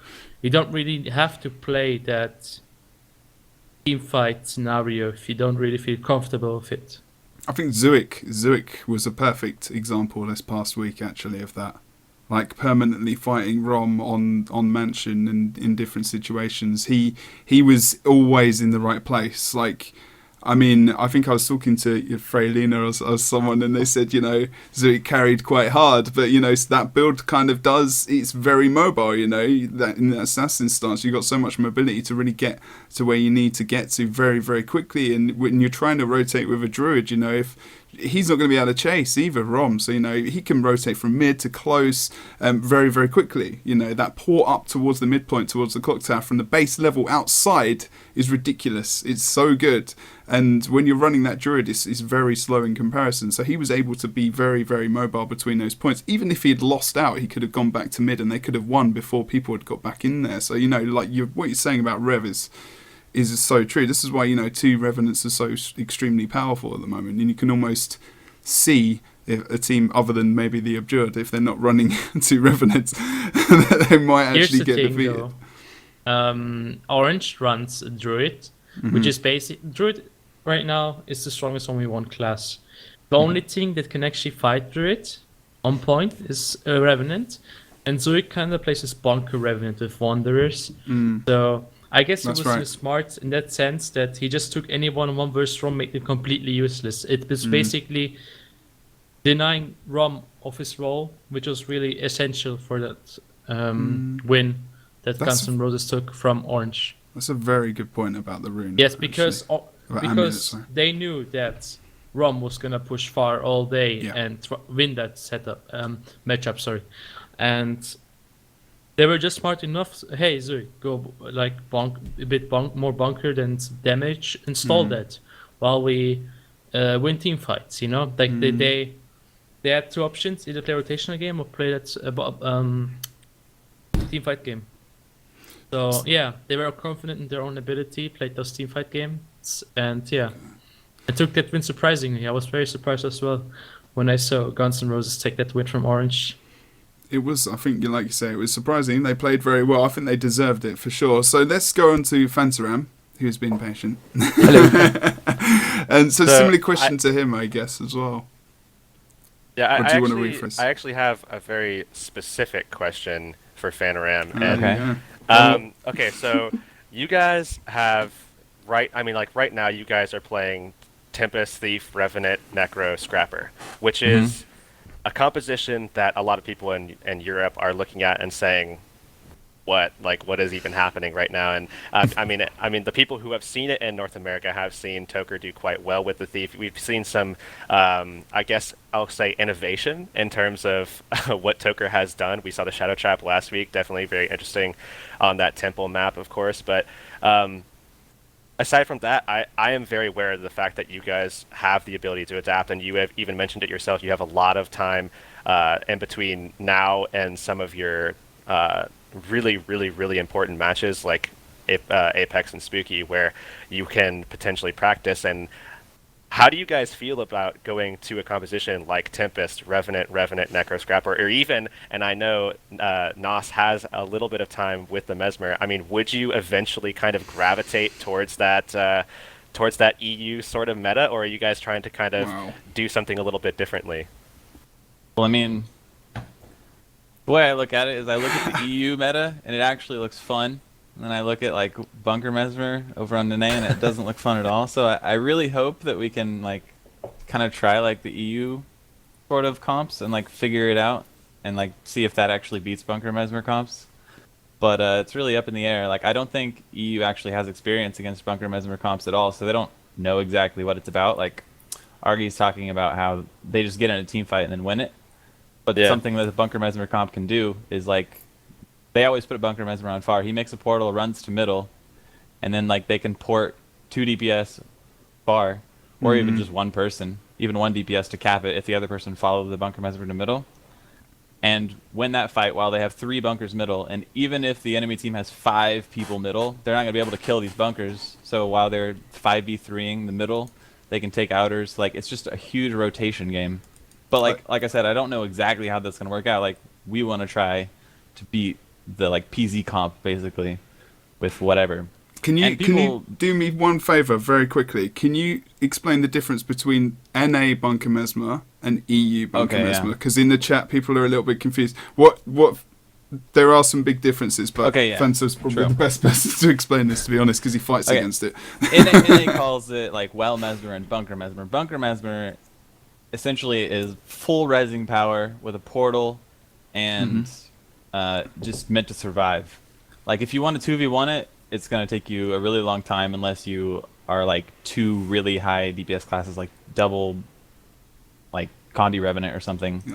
you don't really have to play that team fight scenario if you don't really feel comfortable with it. I think Zuik was a perfect example this past week, actually, of that. Like, permanently fighting Rom on Mansion and in different situations. He was always in the right place. Like, I mean, I think I was talking to Freylina or someone, and they said, Zuik carried quite hard, but, so that build kind of it's very mobile, that in that assassin stance, you've got so much mobility to really get to where you need to get to very, very quickly. And when you're trying to rotate with a druid, if he's not going to be able to chase either, Rom, so he can rotate from mid to close very, very quickly. That port up towards the midpoint, towards the clock tower from the base level outside is ridiculous. It's so good. And when you're running that druid, it's very slow in comparison. So he was able to be very, very mobile between those points. Even if he had lost out, he could have gone back to mid and they could have won before people had got back in there. So, what you're saying about Rev is so true. This is why, 2 Revenants are so extremely powerful at the moment. And you can almost see if a team other than maybe the Abjured, if they're not running 2 Revenants, they might actually get defeated. Orange runs a Druid, which is basic. Druid right now is the strongest only one class. The only thing that can actually fight through it on point is a Revenant, and Zurich kind of plays this Bonker Revenant with Wanderers. So I guess he That's was right. smart in that sense that he just took any one-on-one versus Rom, made them completely useless. It was basically denying Rom of his role, which was really essential for that win that That's Guns N' Roses took from Orange. That's a very good point about the rune. Yes, because actually. About Amulet, sorry. they knew that Rom was gonna push far all day Yeah. and win that setup matchup. Sorry, and they were just smart enough. Hey, Zuri, go like more bunker than damage. Install that while we win team fights. You know, like they had two options: either play rotational game or play that team fight game. So yeah, they were confident in their own ability, played those team fight games, and yeah, I took that win surprisingly. I was very surprised as well when I saw Guns N' Roses take that win from Orange. It was, I think, like you say, it was surprising. They played very well. I think they deserved it for sure. So let's go on to Fantaram, who's been patient. Hello. And so similar question to him, I guess, as well. Yeah, Or do you want to rephrase? I actually have a very specific question for Fanaram. Okay. Okay, so you guys have right now you guys are playing Tempest, Thief, Revenant, Necro, Scrapper, which is a composition that a lot of people in Europe are looking at and saying, what is even happening right now? And I mean, the people who have seen it in North America have seen Toker do quite well with the Thief. We've seen some, I guess I'll say, innovation in terms of what Toker has done. We saw the Shadow Trap last week, definitely very interesting on that Temple map, of course. But aside from that, I am very aware of the fact that you guys have the ability to adapt, and you have even mentioned it yourself. You have a lot of time in between now and some of your really, really, really important matches like Apex and Spooky, where you can potentially practice. And how do you guys feel about going to a composition like Tempest, Revenant, Necro, Scrapper, or even, and I know Nos has a little bit of time with the Mesmer, I mean, would you eventually kind of gravitate towards that EU sort of meta, or are you guys trying to kind of do something a little bit differently? Well, I mean, the way I look at it is I look at the EU meta, and it actually looks fun. And then I look at, like, Bunker Mesmer over on Nene, and it doesn't look fun at all. So I really hope that we can, like, kind of try, like, the EU sort of comps and, like, figure it out and, like, see if that actually beats Bunker Mesmer comps. But it's really up in the air. Like, I don't think EU actually has experience against Bunker Mesmer comps at all, so they don't know exactly what it's about. Like, Argy's talking about how they just get in a team fight and then win it. But something that the Bunker Mesmer comp can do is, like, they always put Bunker Mesmer on far. He makes a portal, runs to middle, and then, like, they can port 2 DPS far, or even just one person, even 1 DPS to cap it if the other person follows the Bunker Mesmer to middle. And win that fight while they have 3 bunkers middle, and even if the enemy team has 5 people middle, they're not going to be able to kill these bunkers. So while they're 5v3ing the middle, they can take outers. Like, it's just a huge rotation game. But like I said, I don't know exactly how that's going to work out. Like, we want to try to beat the, like, PZ comp, basically, with whatever. Can you do me one favour very quickly? Can you explain the difference between NA Bunker Mesmer and EU Bunker Mesmer? Because in the chat, people are a little bit confused. There are some big differences, but Fanta's probably the best person to explain this, to be honest, because he fights against it. NA calls it, like, Well Mesmer and Bunker Mesmer. Bunker Mesmer essentially is full resing power with a portal and just meant to survive. Like, if you want to 2v1 it, it's going to take you a really long time unless you are, like, 2 really high DPS classes, like double, like, Condi Revenant or something. Yeah.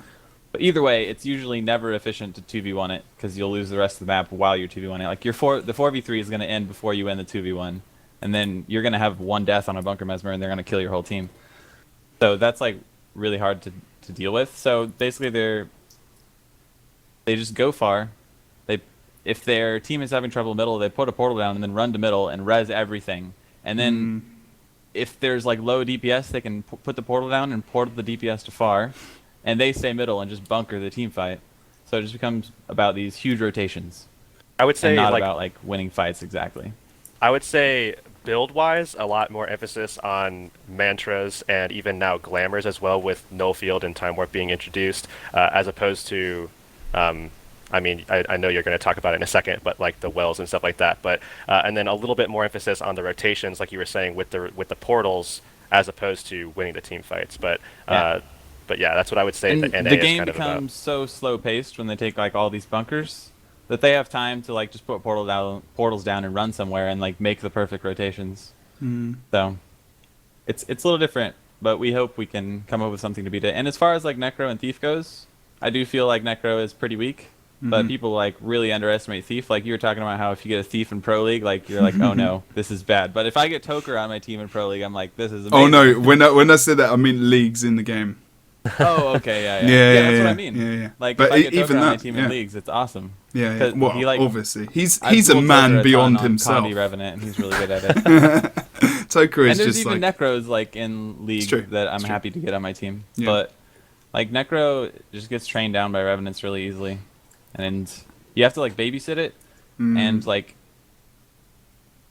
But either way, it's usually never efficient to 2v1 it, because you'll lose the rest of the map while you're 2v1 it. Like, the 4v3 is going to end before you end the 2v1, and then you're going to have 1 death on a Bunker Mesmer, and they're going to kill your whole team. So that's, like, really hard to deal with. So basically they just go far. If their team is having trouble middle, they put a portal down and then run to middle and res everything. And then if there's, like, low DPS, they can put the portal down and portal the DPS to far, and they stay middle and just bunker the team fight. So it just becomes about these huge rotations. I would say, and not like, about, like, winning fights exactly. I would say build-wise, a lot more emphasis on mantras and even now glamours as well, with null field and time warp being introduced, as opposed to, I mean, I know you're going to talk about it in a second, but like the wells and stuff like that. But and then a little bit more emphasis on the rotations, like you were saying, with the portals, as opposed to winning the team fights. But yeah, that's what I would say. And that NA the is game kind of about. becomes so slow-paced when they take like all these bunkers that they have time to like just put portals down and run somewhere and like make the perfect rotations. So it's a little different, but we hope we can come up with something to beat it. And as far as like Necro and Thief goes, I do feel like Necro is pretty weak, but people like really underestimate Thief. Like you were talking about how if you get a Thief in Pro League, like you're like, oh no, this is bad. But if I get Toker on my team in Pro League, I'm like, this is amazing. Oh no, when I said that, I mean leagues in the game. Oh, okay, yeah, that's what I mean. Yeah. Like, But if I get even Toker on my that, team yeah. in leagues, it's awesome. Yeah. Well, he, like, obviously, he's I've a pulled man Toker beyond ton on himself. Condi Revenant, and he's really good at it. Toker is And there's just even like Necros like in league true. that I'm It's true. happy to get on my team. Yeah. But like Necro just gets trained down by Revenants really easily, and you have to like babysit it, and like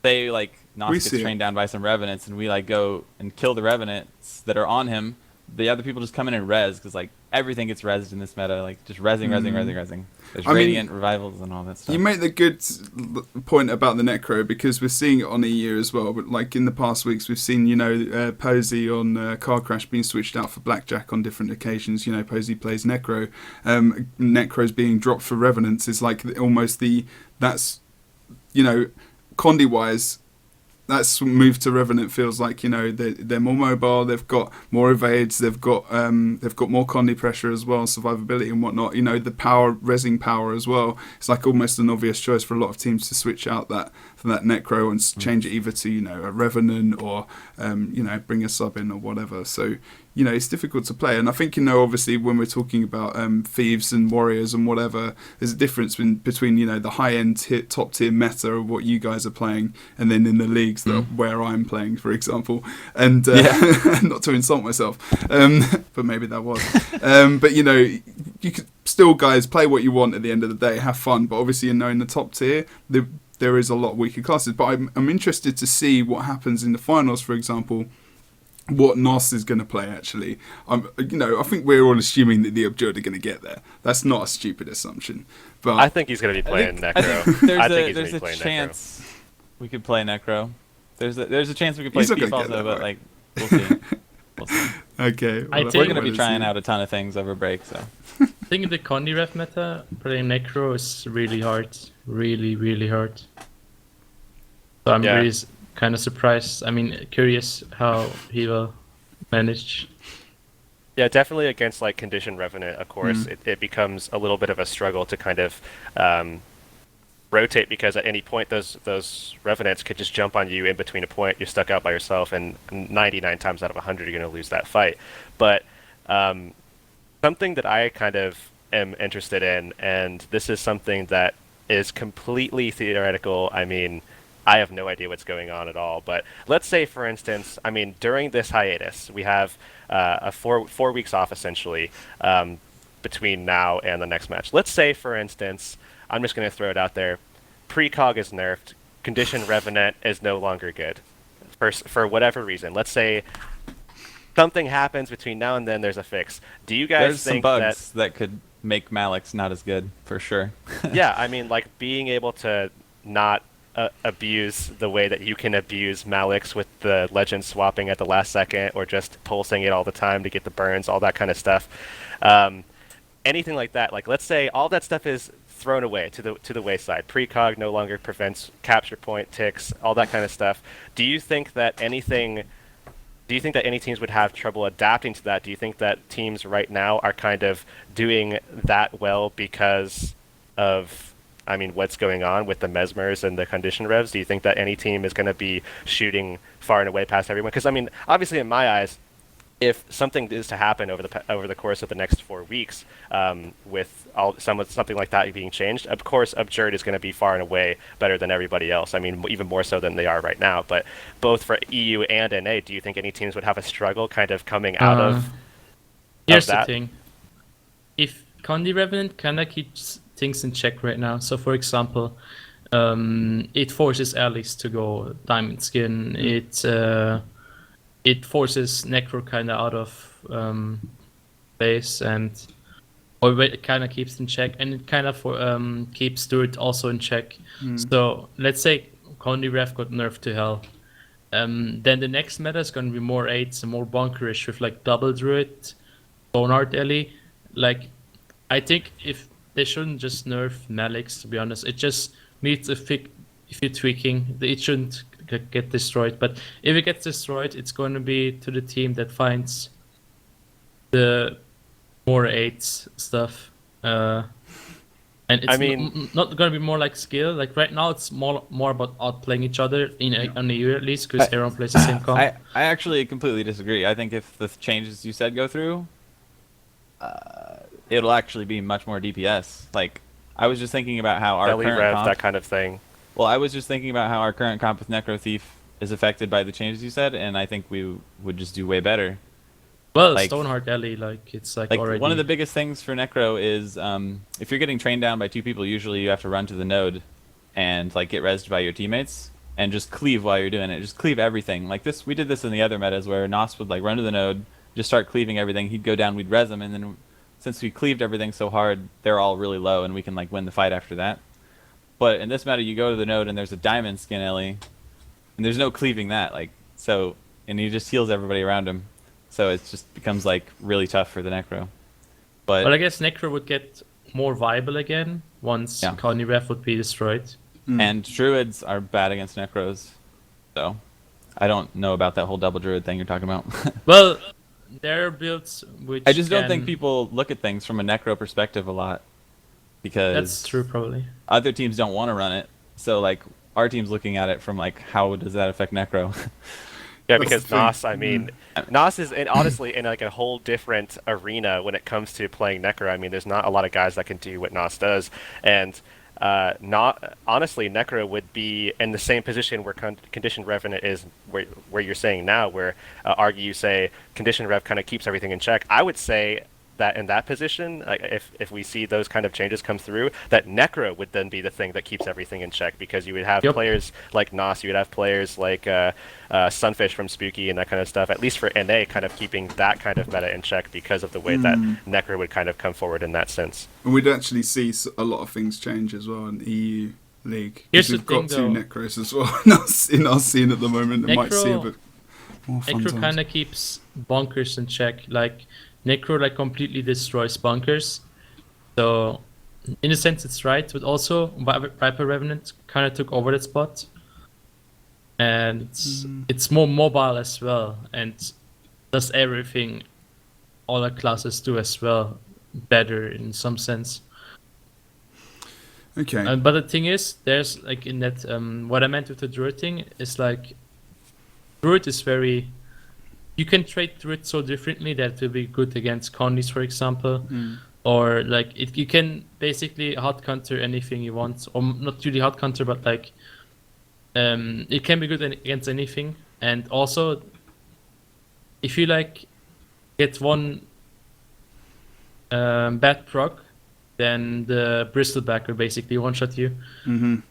they like Nos We gets see it. trained down by some Revenants, and we like go and kill the Revenants that are on him. The other people just come in and res because like everything gets rezzed in this meta, like just rezzing. There's I mean, Radiant revivals and all that stuff. You make the good point about the Necro because we're seeing it on EU as well. But like in the past weeks, we've seen Posey on Car Crash being switched out for Blackjack on different occasions. You know, Posey plays Necro. Necro's being dropped for Revenants is like almost that's Condi wise. That's moved to Revenant feels like they're more mobile. They've got more evades. They've got more Condi pressure as well, survivability and whatnot. The power, rezzing power as well. It's like almost an obvious choice for a lot of teams to switch out from that Necro and change it either to a Revenant or bring a sub in or whatever. So it's difficult to play. And I think obviously when we're talking about thieves and warriors and whatever, there's a difference between the high end top tier meta of what you guys are playing, and then in the leagues where I'm playing, for example. And not to insult myself, but maybe that was. But you could still, guys, play what you want at the end of the day, have fun. But obviously, in the top tier, there is a lot weaker classes. But I'm interested to see what happens in the finals, for example. What Nos is going to play, actually. I think we're all assuming that the Abjurd are going to get there. That's not a stupid assumption. But I think he's going to be playing Necro. I think he's there's gonna be a playing chance we could play Necro. There's a chance we could play He's not Thief gonna get also, that but far. like we'll see. We'll see. okay. I Well, think- We're gonna wait be and trying see. out a ton of things over break, so. I think the Condi ref meta playing Necro is really hard. Really, really hard. So I'm Yeah. really kind of surprised. I mean, curious how he will manage. Yeah, definitely against like conditioned Revenant, of course, it becomes a little bit of a struggle to kind of rotate, because at any point those Revenants could just jump on you in between a point. You're stuck out by yourself, and 99 times out of 100 you're going to lose that fight. But something that I kind of am interested in, and this is something that is completely theoretical. I mean, I have no idea what's going on at all. But let's say, for instance, I mean, during this hiatus, we have a four weeks off, essentially, between now and the next match. Let's say, for instance, I'm just going to throw it out there, Precog is nerfed, Condition Revenant is no longer good, for whatever reason. Let's say something happens between now and then, there's a fix. Do you guys There's some think bugs that could make Malix not as good, for sure. yeah, I mean, like being able to not abuse the way that you can abuse Malix with the legend swapping at the last second, or just pulsing it all the time to get the burns, all that kind of stuff. Anything like that, like let's say all that stuff is thrown away to the wayside. Precog no longer prevents capture point ticks, all that kind of stuff. Do you think that any teams would have trouble adapting to that? Do you think that teams right now are kind of doing that well because of, I mean, what's going on with the Mesmers and the condition revs? Do you think that any team is going to be shooting far and away past everyone? Because, I mean, obviously in my eyes, if something is to happen over the course of the next 4 weeks, with something like that being changed, of course, Abjurd is going to be far and away better than everybody else. I mean, even more so than they are right now. But both for EU and NA, do you think any teams would have a struggle kind of coming out of Here's that? the thing. If Condi Revenant kind of keeps things in check right now, so for example, it forces Alex to go Diamond Skin. It forces Necro kind of out of base, and or it kind of keeps in check, and it kind of keeps Druid also in check. So let's say Condi Ref got nerfed to hell. Then the next meta is going to be more 8s and more bunkerish with like double Druid, Boneheart Ellie. Like, I think if they shouldn't just nerf Malix, to be honest. It just needs a few tweaking. It shouldn't get destroyed. But if it gets destroyed, it's going to be to the team that finds the more 8s stuff. And it's not going to be more like skill. Like right now, it's more about outplaying each other on a year at least, because everyone plays the same comp. I actually completely disagree. I think if the changes you said go through, it'll actually be much more DPS. Like, I was just thinking about how our current rev, comp, that kind of thing. Well, I was just thinking about how our current comp with Necro Thief is affected by the changes you said, and I think we would just do way better. Well, like, Stoneheart Alley, it's like already... One of the biggest things for Necro is if you're getting trained down by 2 people, usually you have to run to the node and like get rezzed by your teammates and just cleave while you're doing it. Just cleave everything. Like this, we did this in the other metas where Nos would like run to the node, just start cleaving everything. He'd go down, we'd res him, and then since we cleaved everything so hard, they're all really low, and we can like win the fight after that. But in this meta, you go to the node and there's a diamond skin Ellie, and there's no cleaving that. Like so, and he just heals everybody around him. So it just becomes like really tough for the Necro. But I guess Necro would get more viable again once Colony Ref would be destroyed. And Druids are bad against Necros, so I don't know about that whole double Druid thing you're talking about. Well, there are builds which I just don't think people look at things from a Necro perspective a lot, because that's true probably. Other teams don't want to run it, so like our team's looking at it from like how does that affect Necro? Yeah, because Nos, I mean, Nos is honestly in like a whole different arena when it comes to playing Necro. I mean, there's not a lot of guys that can do what Nos does, and honestly, Necro would be in the same position where Conditioned Revenant is, where you're saying now, where argue you say Conditioned Rev kind of keeps everything in check. I would say that in that position, like if we see those kind of changes come through, that Necro would then be the thing that keeps everything in check, because you would have players like Nos, you would have players like Sunfish from Spooky and that kind of stuff, at least for NA, kind of keeping that kind of meta in check because of the way that Necro would kind of come forward in that sense. And we'd actually see a lot of things change as well in EU League. Here's we've the thing, got 2 Necros as well in our scene at the moment. It might see a bit more fun Necro kind of keeps bunkers in check. Like, Necro like completely destroys bunkers, so in a sense it's right, but also Viper Revenant kind of took over that spot, and it's more mobile as well, and does everything all the classes do as well better in some sense. Okay. But the thing is, there's like in that what I meant with the Druid thing is like Druid is very... You can trade Druid so differently that it will be good against Condies, for example. Or like you can basically hot counter anything you want. Or not really hot counter, but like it can be good against anything. And also, if you like get one bad proc, then the Bristleback will basically one-shot you.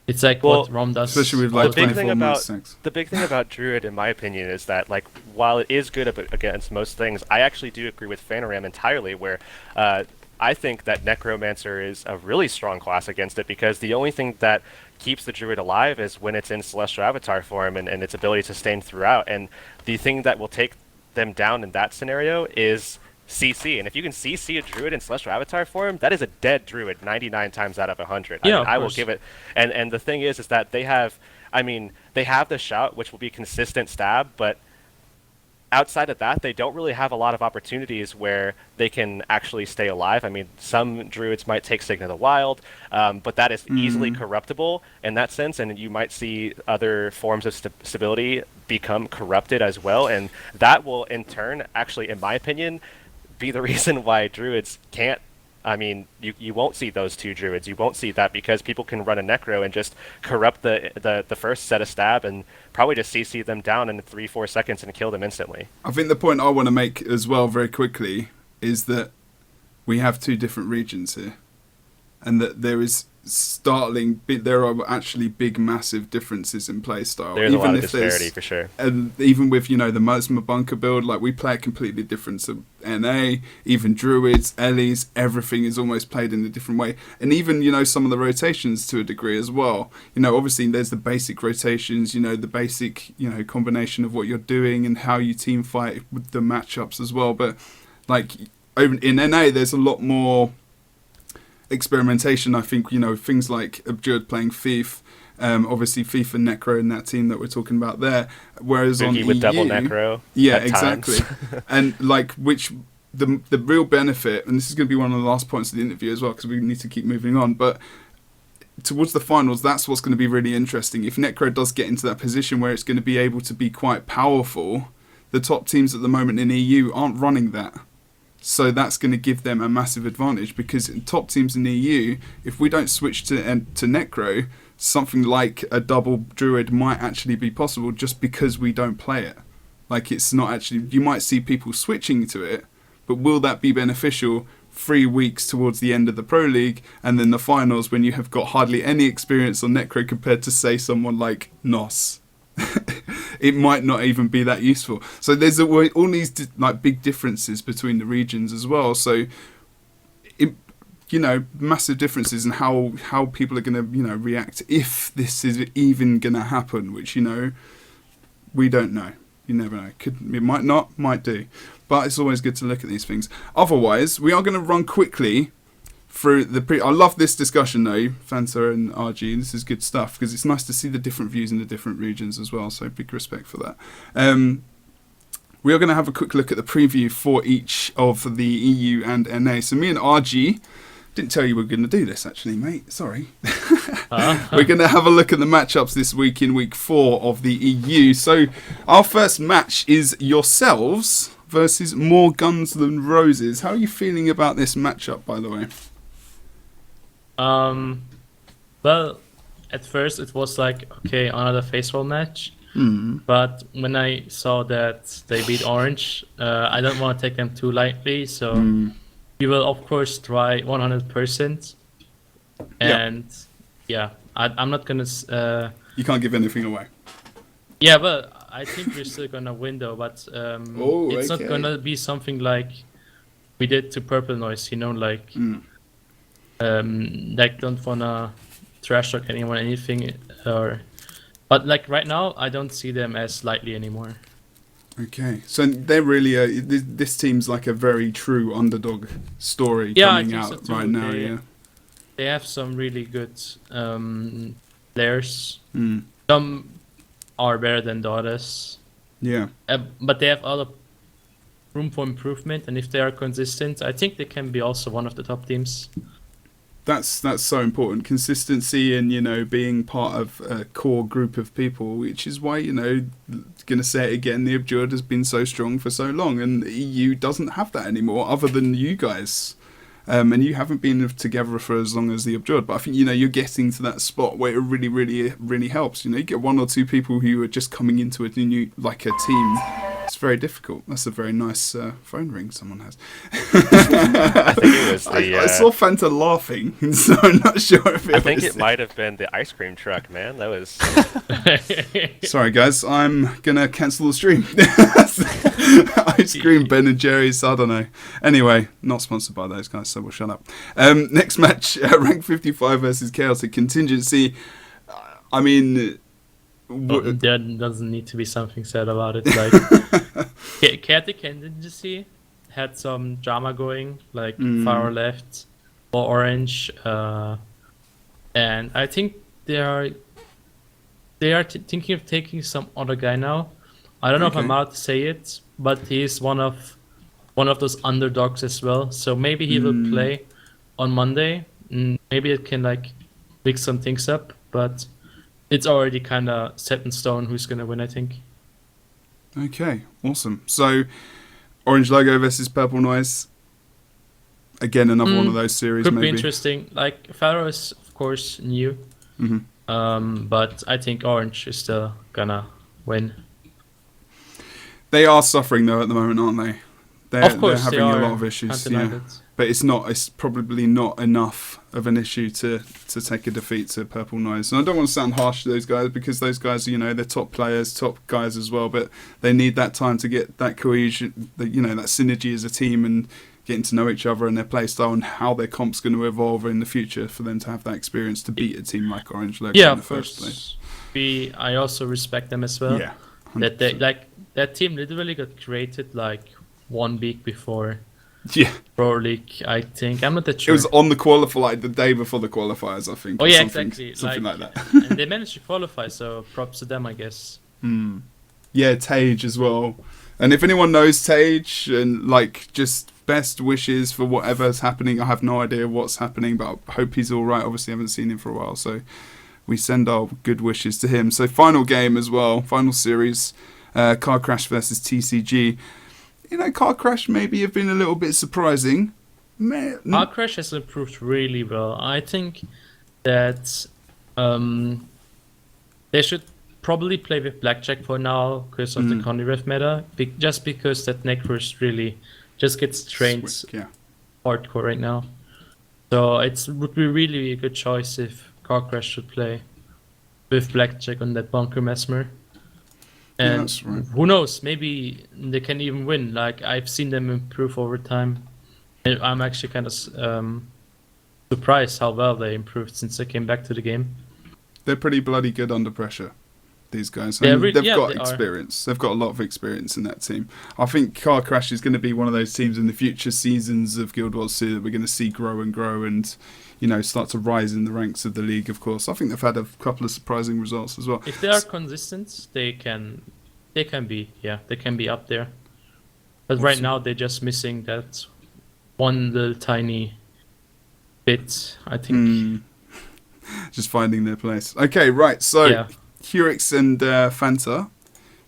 It's like what Rom does. Especially with like 24 minutes. The big thing about Druid, in my opinion, is that like while it is good against most things, I actually do agree with Fanaram entirely, where I think that Necromancer is a really strong class against it, because the only thing that keeps the Druid alive is when it's in Celestial Avatar form and its ability to sustain throughout. And the thing that will take them down in that scenario is CC, and if you can CC a Druid in Celestial Avatar form, that is a dead Druid 99 times out of 100. Yeah, I will give it. And the thing is that they have the shout, which will be consistent stab, but outside of that, they don't really have a lot of opportunities where they can actually stay alive. I mean, some Druids might take Sign of the Wild, but that is easily corruptible in that sense, and you might see other forms of stability become corrupted as well, and that will in turn, actually, in my opinion, be the reason why Druids can't. I mean, you won't see those 2 Druids. You won't see that because people can run a Necro and just corrupt the first set of stab and probably just CC them down in 3-4 seconds and kill them instantly. I think the point I want to make as well very quickly is that we have 2 different regions here. and that there is there are actually big, massive differences in play style. There's a lot of disparity for sure. And even with, the Mosma bunker build, like we play a completely different to NA, even Druids, Ellie's, everything is almost played in a different way. And even, some of the rotations to a degree as well. Obviously there's the basic rotations, the basic, combination of what you're doing and how you team fight with the matchups as well. But like in NA, there's a lot more experimentation. I think things like Abjurd playing Thief, obviously Thief and Necro in that team that we're talking about there, whereas Boogie on with EU, double Necro, yeah, at exactly. And like which the real benefit, and this is going to be one of the last points of the interview as well because we need to keep moving on, but towards the finals, that's what's going to be really interesting. If Necro does get into that position where it's going to be able to be quite powerful, the top teams at the moment in EU aren't running that. So that's going to give them a massive advantage because in top teams in the EU, if we don't switch to Necro, something like a double Druid might actually be possible just because we don't play it. Like it's not actually, you might see people switching to it, but will that be beneficial 3 weeks towards the end of the Pro League and then the finals when you have got hardly any experience on Necro compared to say someone like Nos? It might not even be that useful. So there's all these like big differences between the regions as well. So, massive differences in how people are going to react if this is even going to happen. Which we don't know. You never know. It might not, might do. But it's always good to look at these things. Otherwise, we are going to run quickly through I love this discussion though, Fanta and RG. This is good stuff because it's nice to see the different views in the different regions as well. So big respect for that. We are going to have a quick look at the preview for each of the EU and NA. So me and RG didn't tell you we were going to do this actually, mate. Sorry. We're going to have a look at the matchups this week in week 4 of the EU. So our first match is yourselves versus More Guns Than Roses. How are you feeling about this matchup, by the way? Well, at first it was like, okay, another face roll match. But when I saw that they beat Orange, I don't want to take them too lightly. So we will, of course, try 100%. And I'm not going to... You can't give anything away. Yeah, but I think we're still going to win, though. But it's not going to be something like we did to Purple Noise, like... don't wanna trash talk anyone, anything, but like right now, I don't see them as lightly anymore. Okay, so they're really this team's like a very true underdog story coming out so right now. They have some really good players. Some are better than the others. Yeah, but they have other room for improvement, and if they are consistent, I think they can be also one of the top teams. That's so important. Consistency and, being part of a core group of people, which is why, going to say it again, the Abjurd has been so strong for so long and the EU doesn't have that anymore other than you guys. And you haven't been together for as long as the Abjurd, but I think, you're getting to that spot where it really, really, really helps. You get 1 or 2 people who are just coming into a new, like a team. It's very difficult. That's a very nice phone ring someone has. I think it was the... I saw Fanta laughing, so I'm not sure if it was... I think it might have been the ice cream truck, man. That was... Sorry, guys. I'm going to cancel the stream. Ice cream, Ben and Jerry's. I don't know. Anyway, not sponsored by those guys, so we'll shut up. Next match, Rank 55 versus Chaotic Contingency. I mean... There doesn't need to be something said about it. Like, Chaotic Contingency had some drama going, like far left or orange, and I think they are thinking of taking some other guy now. I don't know if I'm allowed to say it, but he's one of those underdogs as well. So maybe he will play on Monday. Maybe it can like mix some things up, but. It's already kind of set in stone who's going to win, I think. Okay, awesome. So, Orange Logo versus Purple Noise. Again, another one of those series, could maybe. Be interesting. Like, Pharaoh is, of course, new. But I think Orange is still going to win. They are suffering, though, at the moment, aren't they? Of course, having they a are lot of issues. Yeah. undeniable. But it's probably not enough of an issue to take a defeat to Purple Noise. And I don't want to sound harsh to those guys, because those guys, they're top players, top guys as well, but they need that time to get that cohesion, that synergy as a team, and getting to know each other and their play style and how their comp's going to evolve in the future for them to have that experience to beat a team like Orange Logo in the first place. I also respect them as well. Yeah. That that team literally got created like 1 week before Yeah. Pro League, I think. I'm not that It sure. was on the qualifier, the day before the qualifiers, I think. Oh or yeah, something, exactly. Something like that. And they managed to qualify, so props to them, I guess. Yeah, Tage as well. And if anyone knows Tage, and just best wishes for whatever's happening. I have no idea what's happening, but I hope he's all right. Obviously, I haven't seen him for a while, so we send our good wishes to him. So final game as well, final series, Car Crash versus TCG. Car Crash maybe have been a little bit surprising. Car Crash has improved really well. I think that they should probably play with Blackjack for now because of the Condiref meta, just because that Necros really just gets trained hardcore right now. So it would be really a good choice if Car Crash should play with Blackjack on that Bunker Mesmer. And that's right. Who knows, maybe they can even win. I've seen them improve over time. And I'm actually kind of surprised how well they improved since they came back to the game. They're pretty bloody good under pressure, these guys. They've got experience. They've got a lot of experience in that team. I think Car Crash is going to be one of those teams in the future seasons of Guild Wars 2 that we're going to see grow and grow and, start to rise in the ranks of the league, of course. I think they've had a couple of surprising results as well. If they are consistent, they can be up there. But right now they're just missing that one little tiny bit, I think. Just finding their place. Okay, right. So, Heurix and Fanta,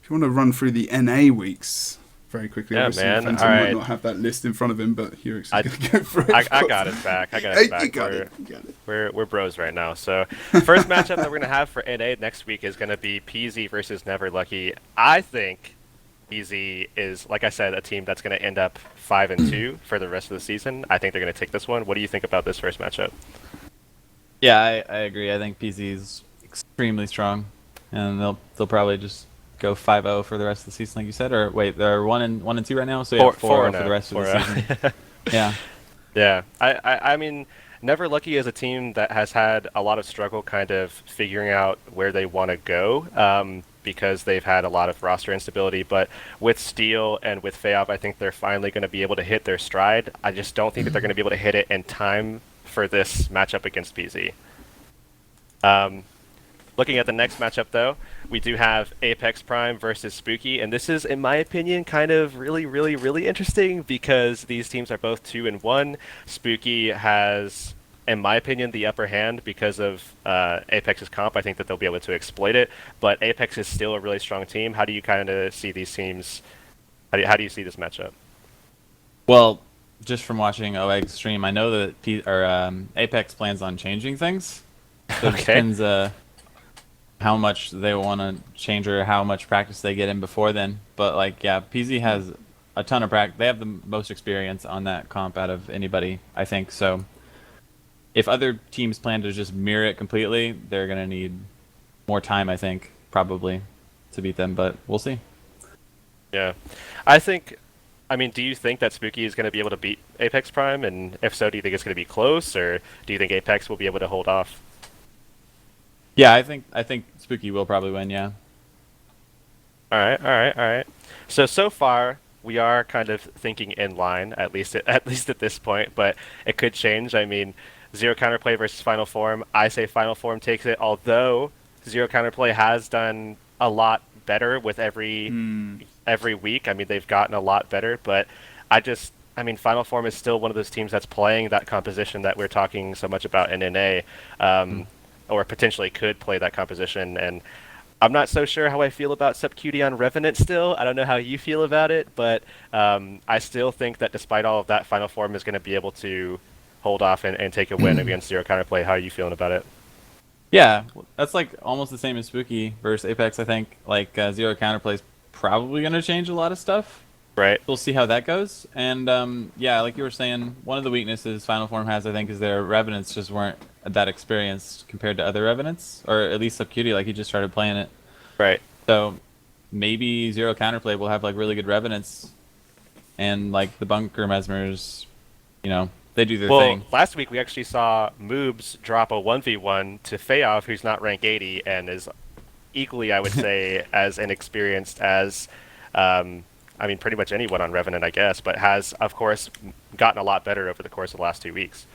if you want to run through the NA weeks very quickly. Yeah, obviously, man. Fanta might not have that list in front of him, but Heurix is going to go through it. I got it back. You got it. We're bros right now. So, first matchup that we're going to have for NA next week is going to be PZ versus Never Lucky. I think PZ is, like I said, a team that's going to end up 5-2 for the rest of the season. I think they're going to take this one. What do you think about this first matchup? Yeah, I agree. I think PZ is extremely strong, and they'll probably just go 5-0 for the rest of the season, like you said. Or wait, they're 1-2 right now, so yeah, 4-0 for the rest of the season. Yeah. Yeah. I mean, Never Lucky is a team that has had a lot of struggle kind of figuring out where they want to go, because they've had a lot of roster instability. But with Steel and with Feob, I think they're finally going to be able to hit their stride. I just don't think that they're going to be able to hit it in time for this matchup against PZ. Looking at the next matchup, though, we do have Apex Prime versus Spooky, and this is, in my opinion, kind of really, really, really interesting because these teams are both 2-1. Spooky has, in my opinion, the upper hand because of Apex's comp. I think that they'll be able to exploit it, but Apex is still a really strong team. How do you kind of see these teams? How do you see this matchup? Well, just from watching OEG stream, I know that Apex plans on changing things. So it depends how much they want to change or how much practice they get in before then. But PZ has a ton of practice. They have the most experience on that comp out of anybody, I think. So if other teams plan to just mirror it completely, they're going to need more time, I think, probably, to beat them. But we'll see. Yeah. Do you think that Spooky is going to be able to beat Apex Prime? And if so, do you think it's going to be close, or do you think Apex will be able to hold off? Yeah, I think Spooky will probably win, yeah. All right. So far, we are kind of thinking in line, at least at this point, but it could change. I mean, Zero Counterplay versus Final Form. I say Final Form takes it, although Zero Counterplay has done a lot better with every week. I mean, they've gotten a lot better, but Final Form is still one of those teams that's playing that composition that we're talking so much about in NA, or potentially could play that composition. And I'm not so sure how I feel about Subcutie on Revenant still. I don't know how you feel about it, but I still think that despite all of that, Final Form is going to be able to hold off and take a win against Zero Counterplay. How are you feeling about it? Yeah, that's almost the same as Spooky versus Apex, I think. Zero Counterplay is probably going to change a lot of stuff. Right. We'll see how that goes. And yeah, like you were saying, one of the weaknesses Final Form has, I think, is their Revenants just weren't that experienced compared to other Revenants, or at least Subcutie, like he just started playing it. Right. So maybe Zero Counterplay will have like really good Revenants, and like the Bunker Mesmers, you know, they do their thing. Last week we actually saw Moobs drop a 1v1 to Feoff, who's not rank 80 and is equally, I would say, as inexperienced as, I mean, pretty much anyone on Revenant, I guess, but has, of course, gotten a lot better over the course of the last 2 weeks.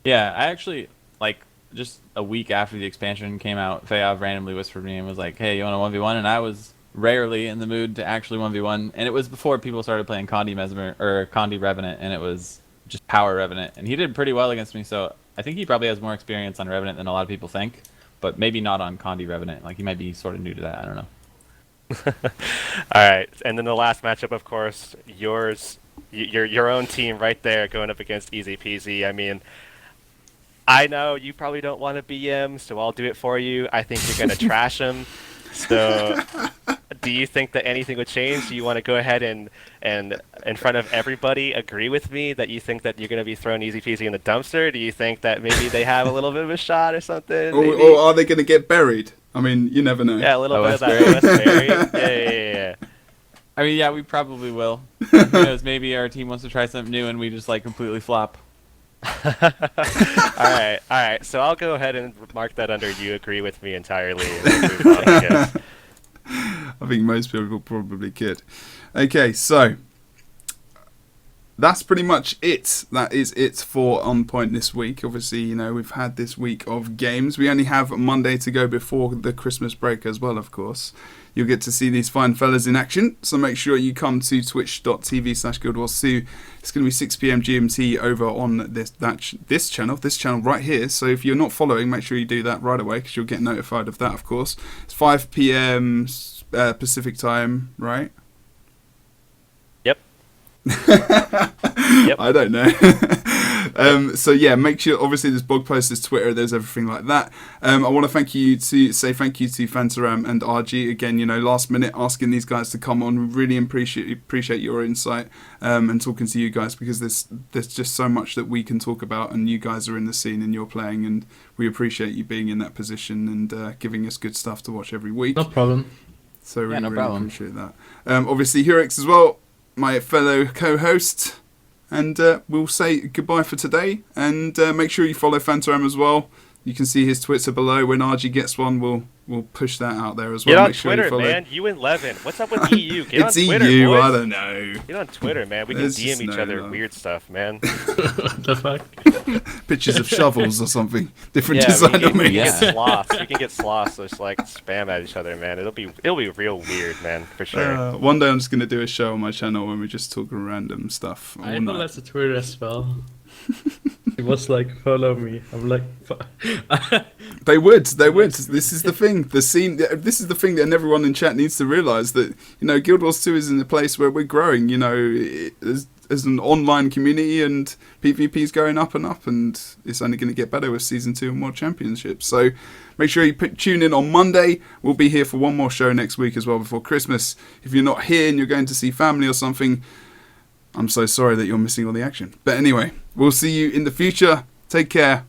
Yeah, I actually, like, just a week after the expansion came out, Feoff randomly whispered me and was like, hey, you want a 1v1? And I was rarely in the mood to actually 1v1, and it was before people started playing Condi Mesmer, or Condi Revenant, and it was just power Revenant, and he did pretty well against me, so I think he probably has more experience on Revenant than a lot of people think, but maybe not on Condi Revenant. Like, he might be sort of new to that, I don't know. All right, and then the last matchup, of course, your own team right there going up against Easy Peasy. I mean, I know you probably don't want to BM, so I'll do it for you. I think you're going to trash him. So do you think that anything would change? Do you want to go ahead and in front of everybody agree with me that you think that you're going to be throwing Easy Peasy in the dumpster? Do you think that maybe they have a little bit of a shot or something? Or are they going to get buried? I mean, you never know. Yeah, a little bit of that OS berry. Yeah. I mean, yeah, we probably will. Who knows, maybe our team wants to try something new and we just, like, completely flop. All right. So I'll go ahead and mark that under you agree with me entirely. And move on, I guess. I think most people probably could. Okay, so that's pretty much it. That is it for On Point this week. Obviously, you know, we've had this week of games. We only have Monday to go before the Christmas break as well, of course. You'll get to see these fine fellas in action, so make sure you come to twitch.tv/GuildWars2. It's going to be 6 PM GMT over on this channel right here. So if you're not following, make sure you do that right away, because you'll get notified of that, of course. It's 5 PM Pacific time, right? Yep. I don't know. So yeah, make sure, obviously there's blog posts, there's Twitter, there's everything like that. I want to say thank you to Fantaram and RG again, you know, last minute asking these guys to come on. We really appreciate your insight and talking to you guys, because there's just so much that we can talk about, and you guys are in the scene and you're playing, and we appreciate you being in that position and giving us good stuff to watch every week. No problem. So really, no really problem. appreciate that. Obviously Heurix as well, my fellow co-host. And we'll say goodbye for today. And make sure you follow Fantaram as well. You can see his Twitter below. When RG gets one, we'll push that out there as well. Get on make sure Twitter, you follow. man. You and Levin. What's up with EU? Get It's on Twitter, EU, boys. I don't know. Get on Twitter, man. We can There's DM just each no other love. weird stuff, man. What the fuck? Pictures of shovels or something. Different Yeah, design on we me. can get sloths. We can get sloths. Just like spam at each other, man. It'll be real weird, man, for sure. One day I'm just going to do a show on my channel when we just talk random stuff. all I have night. a lesson Twitter as well. It was like, follow me. I'm like, They would. This is the thing. This is the thing that everyone in chat needs to realise, that, you know, Guild Wars 2 is in a place where we're growing, you know, as an online community, and PvP's going up, and it's only going to get better with Season 2 and World Championships. So make sure you tune in on Monday. We'll be here for one more show next week as well before Christmas. If you're not here and you're going to see family or something, I'm so sorry that you're missing all the action. But anyway, we'll see you in the future. Take care.